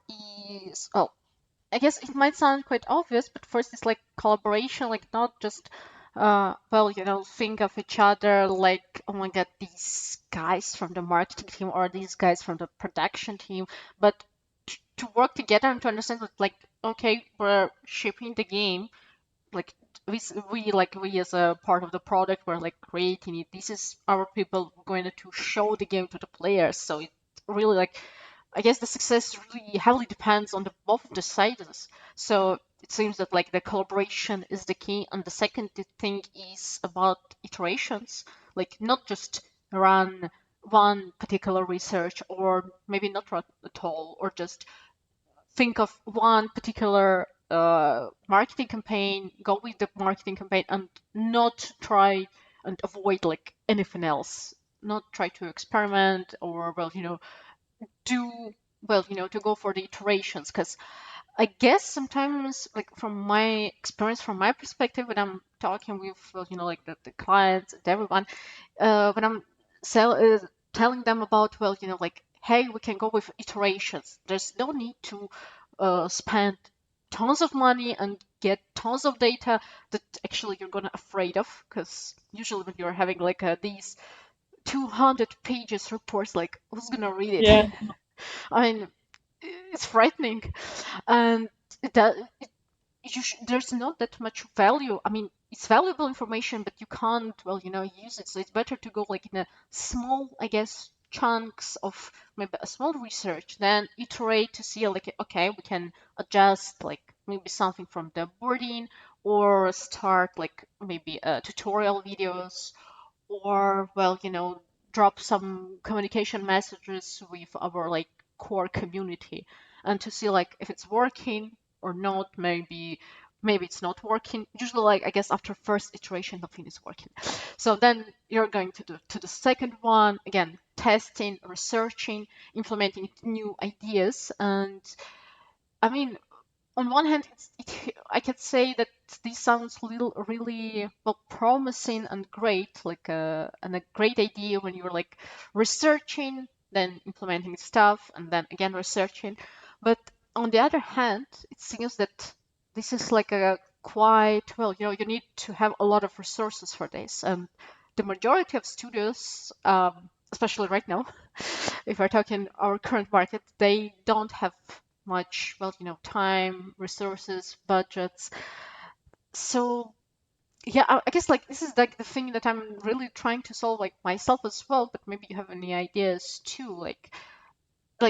Speaker 1: is, well, I guess it might sound quite obvious, but first it's like collaboration, like not just well, think of each other like, oh my God, these guys from the marketing team or these guys from the production team, but to work together and to understand that, like, okay, we're shipping the game, like we as a part of the product, we're like creating it. This is our people going to show the game to the players. So it really, like, I guess the success really heavily depends on the both of the sides. So it seems that like the collaboration is the key, and the second thing is about iterations, like not just run one particular research, or maybe not run at all, or just think of one particular marketing campaign, go with the marketing campaign, and not try and avoid like anything else. Not try to experiment, or, well, do, well, to go for the iterations. Because I guess sometimes, like, from my experience, from my perspective, when I'm talking with, well, like the clients and everyone, when I'm sell, telling them about, well, like, hey, we can go with iterations. There's no need to spend tons of money and get tons of data that actually you're gonna afraid of. Because usually when you're having like these 200 pages reports, like, who's gonna read it?
Speaker 2: Yeah.
Speaker 1: I mean, it's frightening, and that there's not that much value. I mean, it's valuable information, but you can't, well, use it. So it's better to go like in a small, I guess, chunks of maybe a small research, then iterate to see like, okay, we can adjust like maybe something from the boarding, or start like maybe tutorial videos, or, well, drop some communication messages with our like core community, and to see like if it's working or not. Maybe it's not working. Usually, like, I guess after first iteration nothing is working, so then you're going to the second one, again, testing, researching, implementing new ideas. And I mean, on one hand, I can say that this sounds really, well, promising and great, like and a great idea when you're like researching, then implementing stuff, and then again researching. But on the other hand, it seems that this is like a quite, well, you need to have a lot of resources for this, and the majority of studios, especially right now, if we're talking our current market, they don't have much, well, time, resources, budgets. So yeah, I guess like this is like the thing that I'm really trying to solve, like, myself as well. But maybe you have any ideas too, like,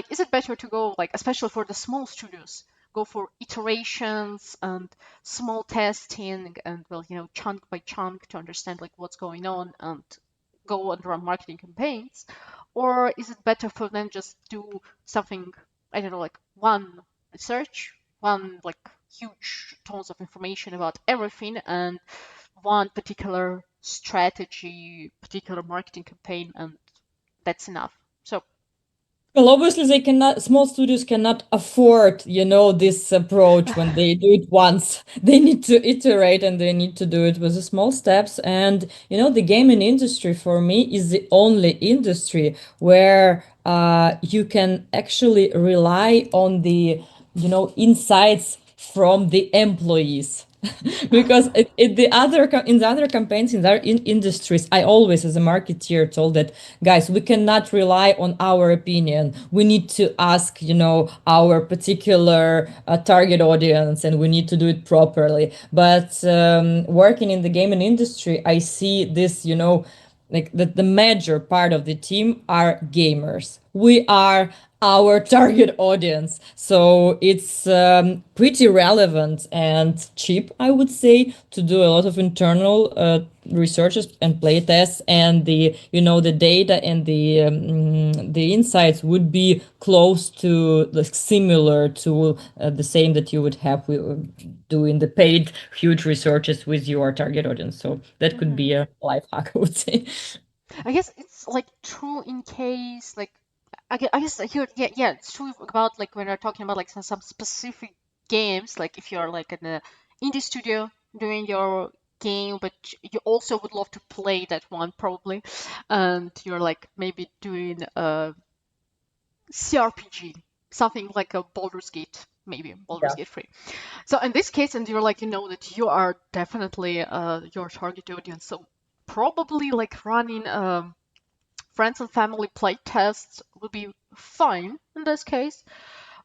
Speaker 1: is it better to go, like, especially for the small studios, go for iterations and small testing, and, well, chunk by chunk, to understand like what's going on and go and run marketing campaigns? Or is it better for them just do something, I don't know, like one research, one like huge tons of information about everything, and one particular strategy, particular marketing campaign, and that's enough? So
Speaker 2: Well, obviously, they cannot. Small studios cannot afford, this approach when they do it once. They need to iterate, and they need to do it with the small steps. And the gaming industry for me is the only industry where you can actually rely on the insights from the employees. Because in the other campaigns in the other industries, I always, as a marketeer, told that, guys, we cannot rely on our opinion. We need to ask, our particular target audience, and we need to do it properly. But working in the gaming industry, I see this, like the major part of the team are gamers. We are our target audience, so it's pretty relevant and cheap, I would say, to do a lot of internal researches and play tests, and the data and the insights would be close to the similar to the same that you would have doing the paid huge researches with your target audience. So that could
Speaker 1: Mhm.
Speaker 2: be a life hack, I would say.
Speaker 1: I guess it's like true in case like I guess here yeah it's true about like when we're talking about like some specific games, like if you're like in the indie studio doing your game but you also would love to play that one probably, and you're like maybe doing a CRPG, something like a Baldur's Gate, maybe Baldur's
Speaker 2: Yeah.
Speaker 1: Gate 3. So in this case, and you're like, that you are definitely your target audience. So probably like running friends and family play tests would be fine in this case,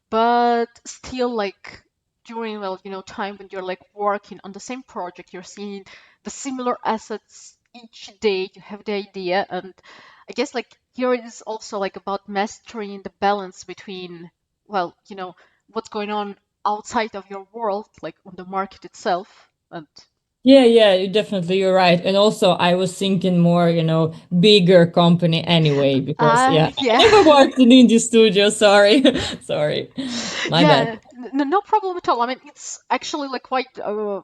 Speaker 1: but still like during time when you're like working on the same project, you're seeing the similar assets each day, you have the idea, and I guess like here it is also like about mastering the balance between what's going on outside of your world, like on the market itself, and
Speaker 2: Yeah, yeah, you're right. And also, I was thinking more, bigger company anyway, because yeah, I
Speaker 1: yeah.
Speaker 2: never worked in indie studio. Sorry, sorry, my bad.
Speaker 1: Yeah, no problem at all. I mean, it's actually like quite an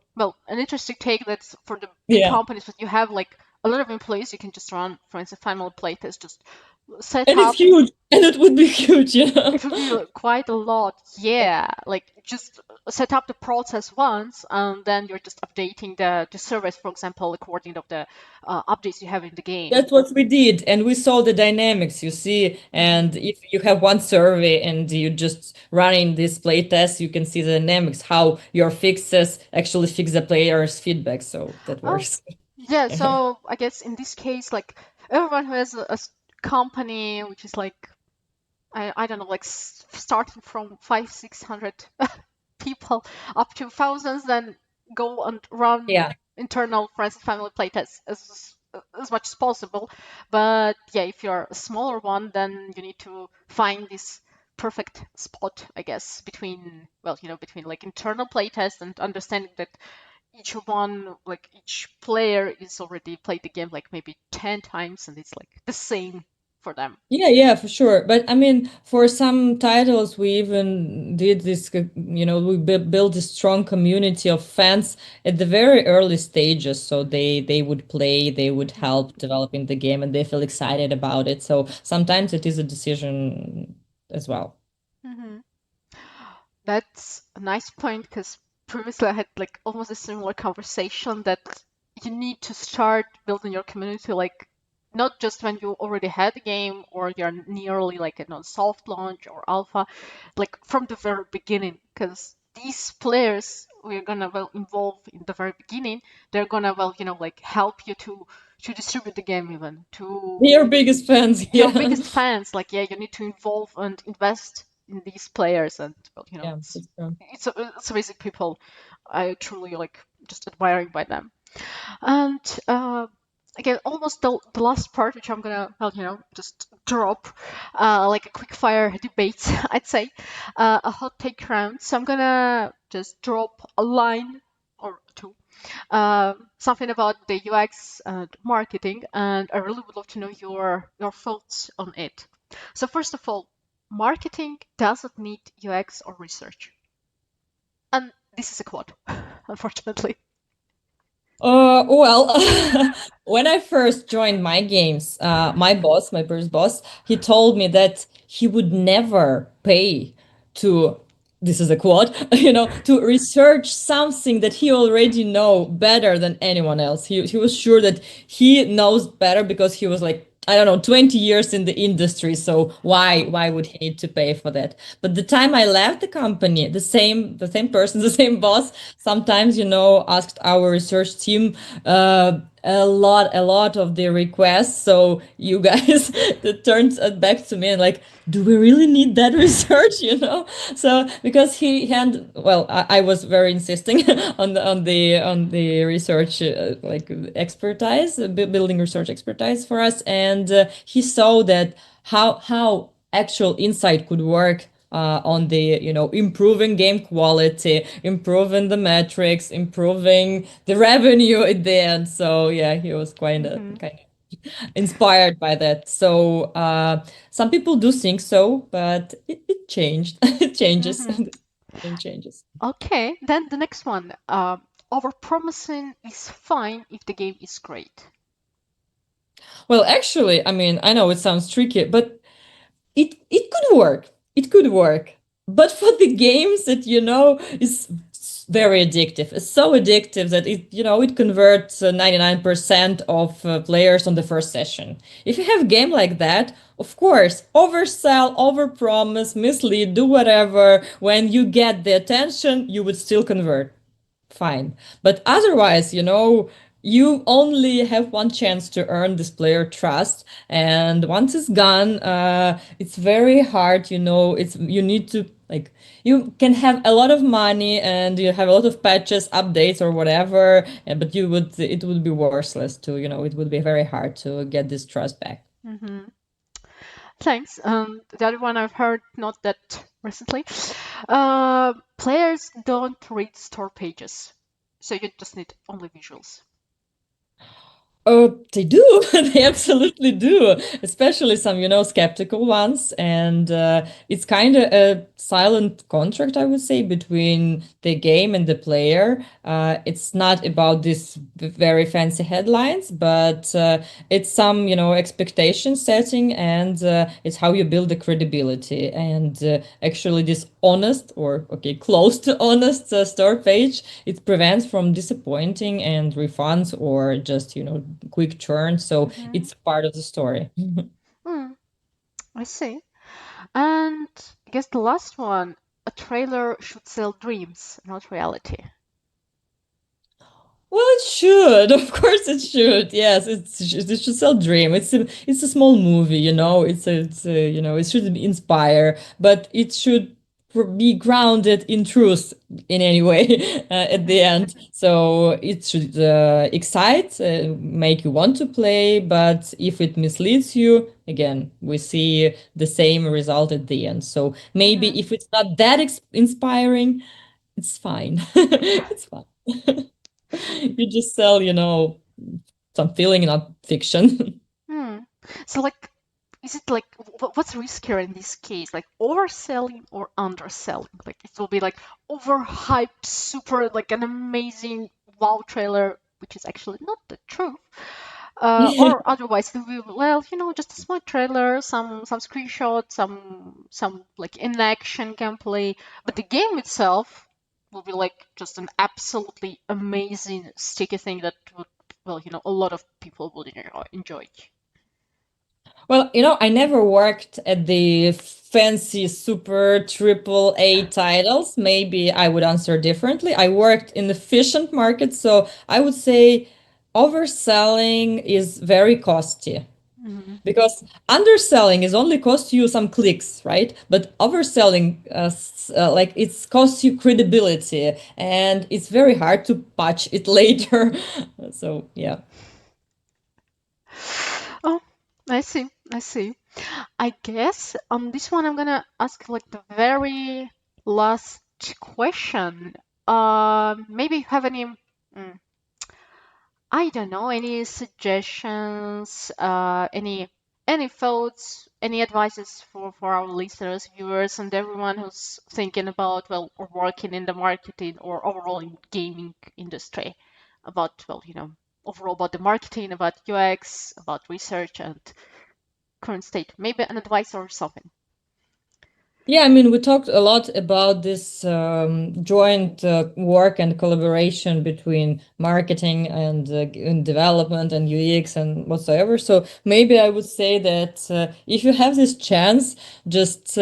Speaker 1: interesting take that's for the big
Speaker 2: Yeah,
Speaker 1: companies, but you have like a lot of employees. You can just run, for instance, final playtest, just set
Speaker 2: and it's
Speaker 1: up.
Speaker 2: huge, and it would be huge.
Speaker 1: It would be quite a lot. Yeah, like just set up the process once, and then you're just updating the service, for example, according of the updates you have in the game.
Speaker 2: That's what we did, and we saw the dynamics, you see.
Speaker 1: Hmm.
Speaker 2: And if you have one survey and you just running this play test, you can see the dynamics, how your fixes actually fix the player's feedback. So that
Speaker 1: Oh,
Speaker 2: works.
Speaker 1: yeah. So I guess in this case, like everyone who has a company which is like I don't know, like starting from 500-600 people up to thousands, then go and run
Speaker 2: Yeah.
Speaker 1: internal friends and family playtests as much as possible. But yeah, if you're a smaller one, then you need to find this perfect spot, I guess, between between like internal playtest and understanding that each one, like each player is already played the game like maybe 10 times and it's like the same for them.
Speaker 2: Yeah, yeah, for sure. But I mean, for some titles, we even did this, we built a strong community of fans at the very early stages. So they would play, they would help developing the game, and they feel excited about it. So sometimes it is a decision as well.
Speaker 1: Mm-hmm. That's a nice point because previously I had like almost a similar conversation that you need to start building your community like not just when you already had a game or you're nearly like soft launch or alpha, like from the very beginning, because these players we're gonna involve in the very beginning, they're gonna like help you to distribute the game even to
Speaker 2: Your biggest fans,
Speaker 1: your
Speaker 2: yeah.
Speaker 1: biggest fans. Like yeah, you need to involve and invest in these players, and
Speaker 2: Yeah, that's true.
Speaker 1: it's amazing people. I truly like just admiring by them. And again, almost the last part, which I'm gonna just drop like a quick fire debate, I'd say, a hot take round. So I'm gonna just drop a line or two, something about the UX and marketing, and I really would love to know your thoughts on it. So first of all, marketing doesn't need UX or research, and this is a quote, unfortunately.
Speaker 2: Well, when I first joined my games, my boss, my first boss, he told me that he would never pay to, this is a quote, to research something that he already know better than anyone else. He was sure that he knows better because he was like I don't know, 20 years in the industry. So why would he need to pay for that? But the time I left the company, the same person, the same boss, sometimes, asked our research team a lot of the requests. So you guys that turned it back to me and like, do we really need that research? So because he had, well, I was very insisting on the research like expertise, building research expertise for us, and he saw that how actual insight could work on the improving game quality, improving the metrics, improving the revenue at the end. So yeah, he was
Speaker 1: Mm-hmm.
Speaker 2: kind of inspired by that. So some people do think so, but it changed. It changes.
Speaker 1: Mm-hmm.
Speaker 2: It changes.
Speaker 1: Okay, then the next one. Overpromising is fine if the game is great.
Speaker 2: Well, actually, I mean, I know it sounds tricky, but it could work. It could work. But for the games that is very addictive. It's so addictive that it converts 99% of players on the first session. If you have a game like that, of course, oversell, overpromise, mislead, do whatever. When you get the attention, you would still convert. Fine. But otherwise, you only have one chance to earn this player trust. And once it's gone, it's very hard, you need to like, you can have a lot of money and you have a lot of patches, updates or whatever, but it would be worthless to, it would be very hard to get this trust back.
Speaker 1: Mm-hmm. Thanks. The other one I've heard, not that recently. Players don't read store pages, so you just need only visuals.
Speaker 2: Oh, they do. They absolutely do. Especially some, skeptical ones. And it's kind of a silent contract, I would say, between the game and the player. It's not about these very fancy headlines, but it's some, expectation setting, and it's how you build the credibility. And actually, this honest or, okay, close to honest store page, it prevents from disappointing and refunds or just, quick churn. So
Speaker 1: Mm-hmm.
Speaker 2: it's part of the story.
Speaker 1: Mm, I see. And I guess the last one, a trailer should sell dreams, not reality.
Speaker 2: Well, it should. Of course, it should. Yes, it should sell dream. It's a small movie, it should inspire, but it should be grounded in truth in any way at the
Speaker 1: Mm-hmm.
Speaker 2: end. So it should excite, make you want to play, but if it misleads you, again, we see the same result at the end. So maybe
Speaker 1: Mm-hmm.
Speaker 2: if it's not that inspiring, it's fine. It's fine. You just sell, some feeling, not fiction.
Speaker 1: Hmm. So, like, is it like what's riskier in this case, like overselling or underselling? Like, it will be like overhyped, super, like an amazing wow trailer, which is actually not the truth. Or otherwise, it will be, well, just a small trailer, some screenshots, some like in-action gameplay, but the game itself will be like just an absolutely amazing sticky thing that would, well, a lot of people would enjoy.
Speaker 2: Well, I never worked at the fancy super triple A titles. Maybe I would answer differently. I worked in the efficient market, so I would say overselling is very costly.
Speaker 1: Mm-hmm.
Speaker 2: Because underselling is only cost you some clicks, right? But overselling, like it's costs you credibility, and it's very hard to patch it later. So yeah.
Speaker 1: Oh, I see. I see. I guess on this one, I'm gonna ask like the very last question. Maybe you have any, mm, I don't know, any suggestions, any thoughts, any advices for our listeners, viewers, and everyone who's thinking about, well, or working in the marketing or overall in gaming industry, about, well, overall about the marketing, about UX, about research and current state. Maybe an advice or something.
Speaker 2: Yeah, I mean, we talked a lot about this joint work and collaboration between marketing and development and UX and whatsoever. So maybe I would say that if you have this chance, just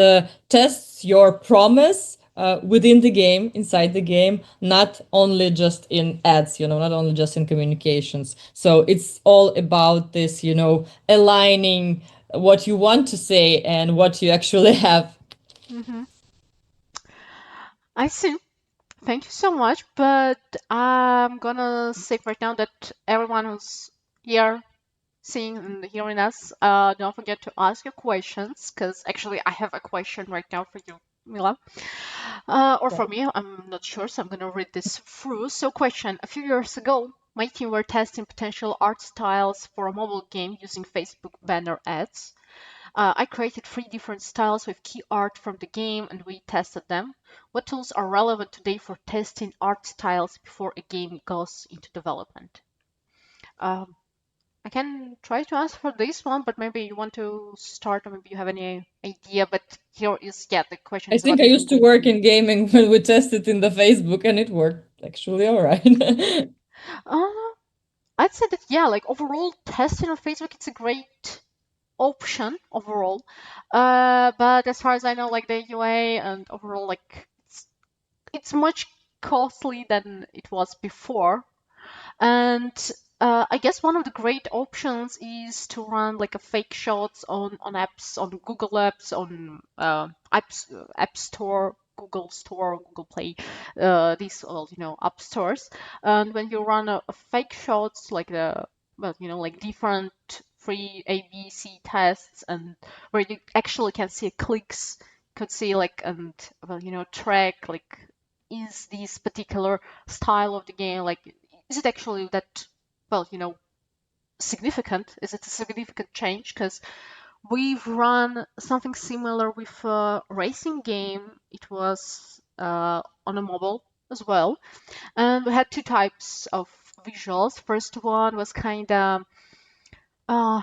Speaker 2: test your promise within the game, inside the game, not only just in ads, not only just in communications. So it's all about this, aligning what you want to say and what you actually have.
Speaker 1: Hmm. I see. Thank you so much. But I'm gonna say right now that everyone who's here seeing and hearing us, don't forget to ask your questions, because actually I have a question right now for you, Mila. Or for me, I'm not sure, so I'm gonna read this through. So, question: a few years ago, my team were testing potential art styles for a mobile game using Facebook banner ads. I created 3 different styles with key art from the game and we tested them. What tools are relevant today for testing art styles before a game goes into development? Um, I can try to answer for this one, but maybe you want to start or maybe you have any idea. But here is, yeah, the question
Speaker 2: I
Speaker 1: is
Speaker 2: think
Speaker 1: about
Speaker 2: I
Speaker 1: using
Speaker 2: used to
Speaker 1: game.
Speaker 2: work in gaming when we tested in the Facebook and it worked actually all right.
Speaker 1: Uh, I'd say that, yeah, like overall testing on Facebook, it's a great option overall. But as far as I know, like the UA and overall, like it's much costly than it was before. And I guess one of the great options is to run like a fake shots on apps, on Google Apps, on App Store, Google Store, Google Play, these all app stores. And when you run a fake shots like the well, like different free ABC tests, and where you actually can see clicks, could see like and well, track like is this particular style of the game like is it actually that well significant, is it a significant change? Because we've run something similar with a racing game. It was on a mobile as well, and we had 2 types of visuals. First one was kind of uh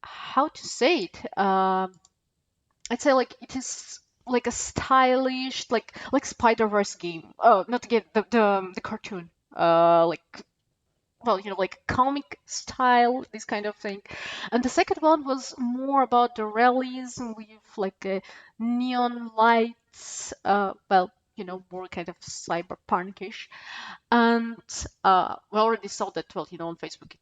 Speaker 1: how to say it, I'd say like it is like a stylish like Spider-Verse game. Oh, not the game, the cartoon. Like well, like comic style, this kind of thing. And the second one was more about the realism with like neon lights, well, more kind of cyberpunkish. And we already saw that, well, on Facebook,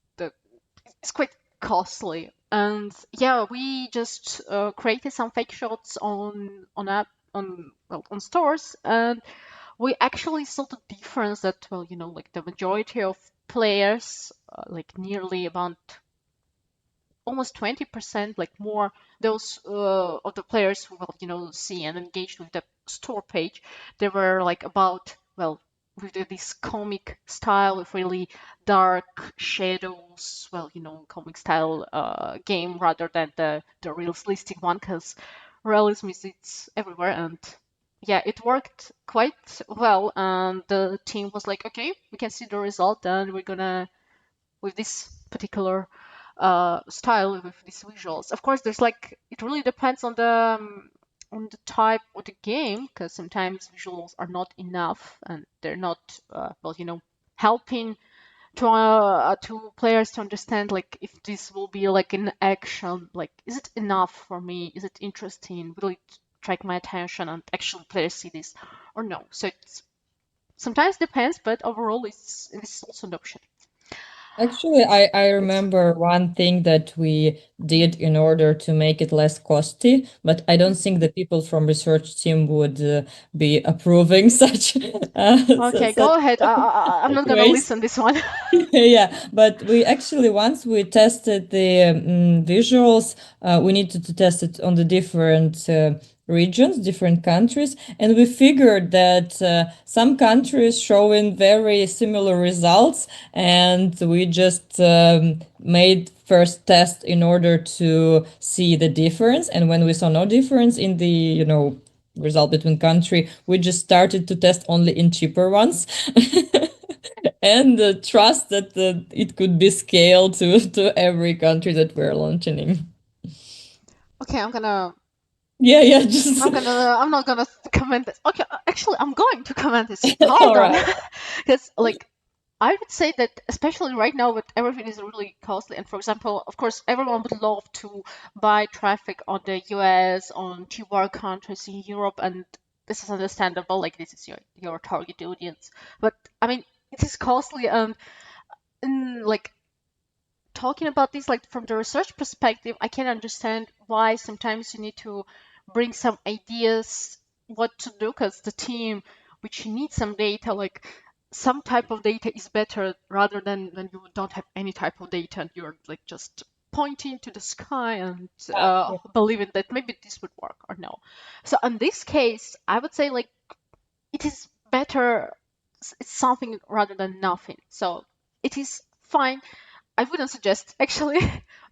Speaker 1: it's quite costly. And yeah, we just created some fake shots on app on well on stores, and we actually saw the difference that well like the majority of players like nearly about almost 20% like more those of the players who will see and engage with the store page, they were like about well with this comic style with really dark shadows, well comic style game rather than the realistic one, because realism is it's everywhere. And yeah, it worked quite well, and the team was like, okay, we can see the result and we're gonna with this particular style with these visuals. Of course, there's like it really depends on the type of the game, because sometimes visuals are not enough and they're not well helping to players to understand like if this will be like an action, like is it enough for me, is it interesting, will it attract my attention and actually players see this or no. So it's sometimes depends, but overall it's also an option.
Speaker 2: Actually, I
Speaker 1: Yes.
Speaker 2: remember one thing that we did in order to make it less costly, but I don't think the people from research team would be approving
Speaker 1: Okay,
Speaker 2: such
Speaker 1: go ahead. I'm not gonna
Speaker 2: ways.
Speaker 1: listen this one.
Speaker 2: Yeah, but we actually once we tested the visuals, we needed to test it on the different regions, different countries, and we figured that some countries showing very similar results, and we just made first test in order to see the difference. And when we saw no difference in the result between country, we just started to test only in cheaper ones. And trust that it could be scaled to every country that we're launching in.
Speaker 1: Okay, I'm gonna
Speaker 2: Yeah, yeah, just
Speaker 1: I'm not gonna comment this. Okay, actually, I'm going to comment this.
Speaker 2: all
Speaker 1: Hold on,
Speaker 2: right.
Speaker 1: because like I would say that especially right now with everything is really costly. And for example, of course, everyone would love to buy traffic on the US, on tier countries in Europe, and this is understandable. Like this is your target audience. But I mean, it is costly, and like talking about this like from the research perspective, I can understand why sometimes you need to bring some ideas what to do because the team which needs some data like some type of data is better rather than when you don't have any type of data and you're like just pointing to the sky and
Speaker 2: Yeah,
Speaker 1: believing that maybe this would work or no. So in this case, I would say like it is better, it's something rather than nothing. So it is fine. I wouldn't suggest actually,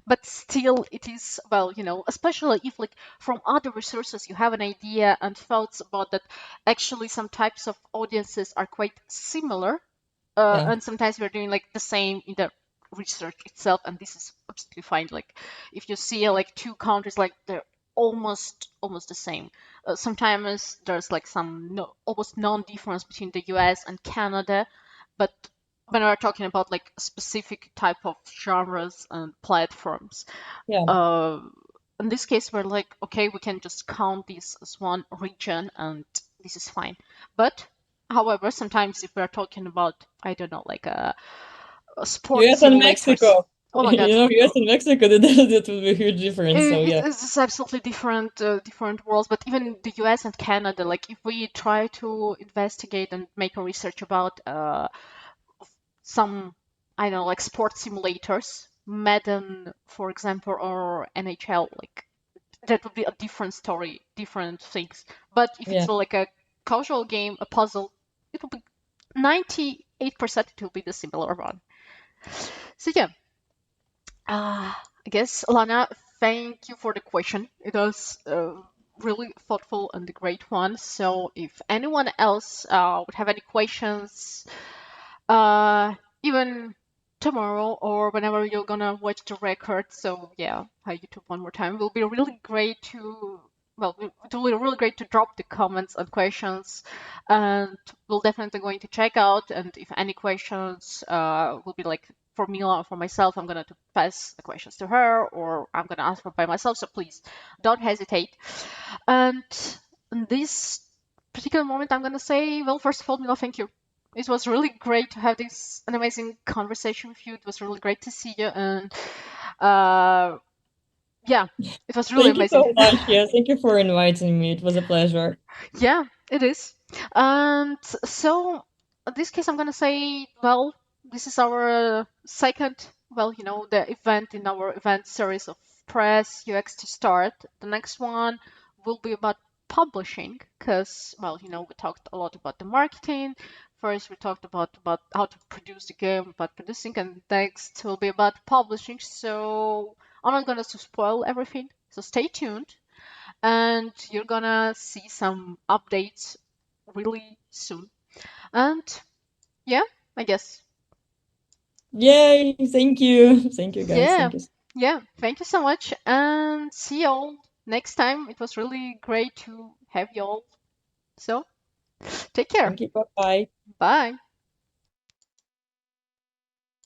Speaker 1: but still it is, well, especially if like from other resources you have an idea and thoughts about that actually some types of audiences are quite similar,
Speaker 2: yeah,
Speaker 1: and sometimes we're doing like the same in the research itself, and this is absolutely fine. Like if you see like two countries like they're almost the same. Sometimes there's like some no, almost non-difference between the US and Canada, but when we're talking about like specific type of genres and platforms,
Speaker 2: yeah.
Speaker 1: uh, in this case we're like okay, we can just count this as one region and this is fine. But however, sometimes if we're talking about, I don't know, like sport
Speaker 2: US and
Speaker 1: simulators,
Speaker 2: Mexico.
Speaker 1: oh my god,
Speaker 2: US and Mexico, that would be a huge difference. So yeah,
Speaker 1: it's absolutely different, different worlds. But even the US and Canada, like if we try to investigate and make a research about some, I don't know, like sports simulators, Madden, for example, or NHL, like that would be a different story, different things. But if it's
Speaker 2: yeah.
Speaker 1: like a casual game, a puzzle, it will be 98% it will be the similar one. So yeah, I guess Lana, thank you for the question. It was really thoughtful and a great one. So if anyone else would have any questions, uh, even tomorrow or whenever you're gonna watch the record. So yeah, hi YouTube one more time. It will be really great to, well, it will be really great to drop the comments and questions, and we'll definitely going to check out. And if any questions will be like for Mila or for myself, I'm gonna to pass the questions to her, or I'm gonna answer by myself. So please don't hesitate. And in this particular moment, I'm gonna say, well, first of all, Mila, thank you. It was really great to have this an amazing conversation with you. It was really great to see you, and uh, yeah, it was really
Speaker 2: Thank you
Speaker 1: amazing.
Speaker 2: so much. Yeah, thank you for inviting me. It was a pleasure.
Speaker 1: Yeah, it is. And so, in this case, I'm gonna say, well, this is our second, well, the event in our event series of press UX to start. The next one will be about publishing, because, well, we talked a lot about the marketing. First, we talked about how to produce the game, about producing, and next will be about publishing. So I'm not gonna spoil everything. So stay tuned and you're gonna see some updates really soon. And yeah, I guess.
Speaker 2: Yay! Thank you. Thank you, guys.
Speaker 1: Yeah,
Speaker 2: Thank you.
Speaker 1: yeah. Thank you so much, and see y'all next time. It was really great to have y'all. So take care.
Speaker 2: Thank you. Bye bye.
Speaker 1: Bye.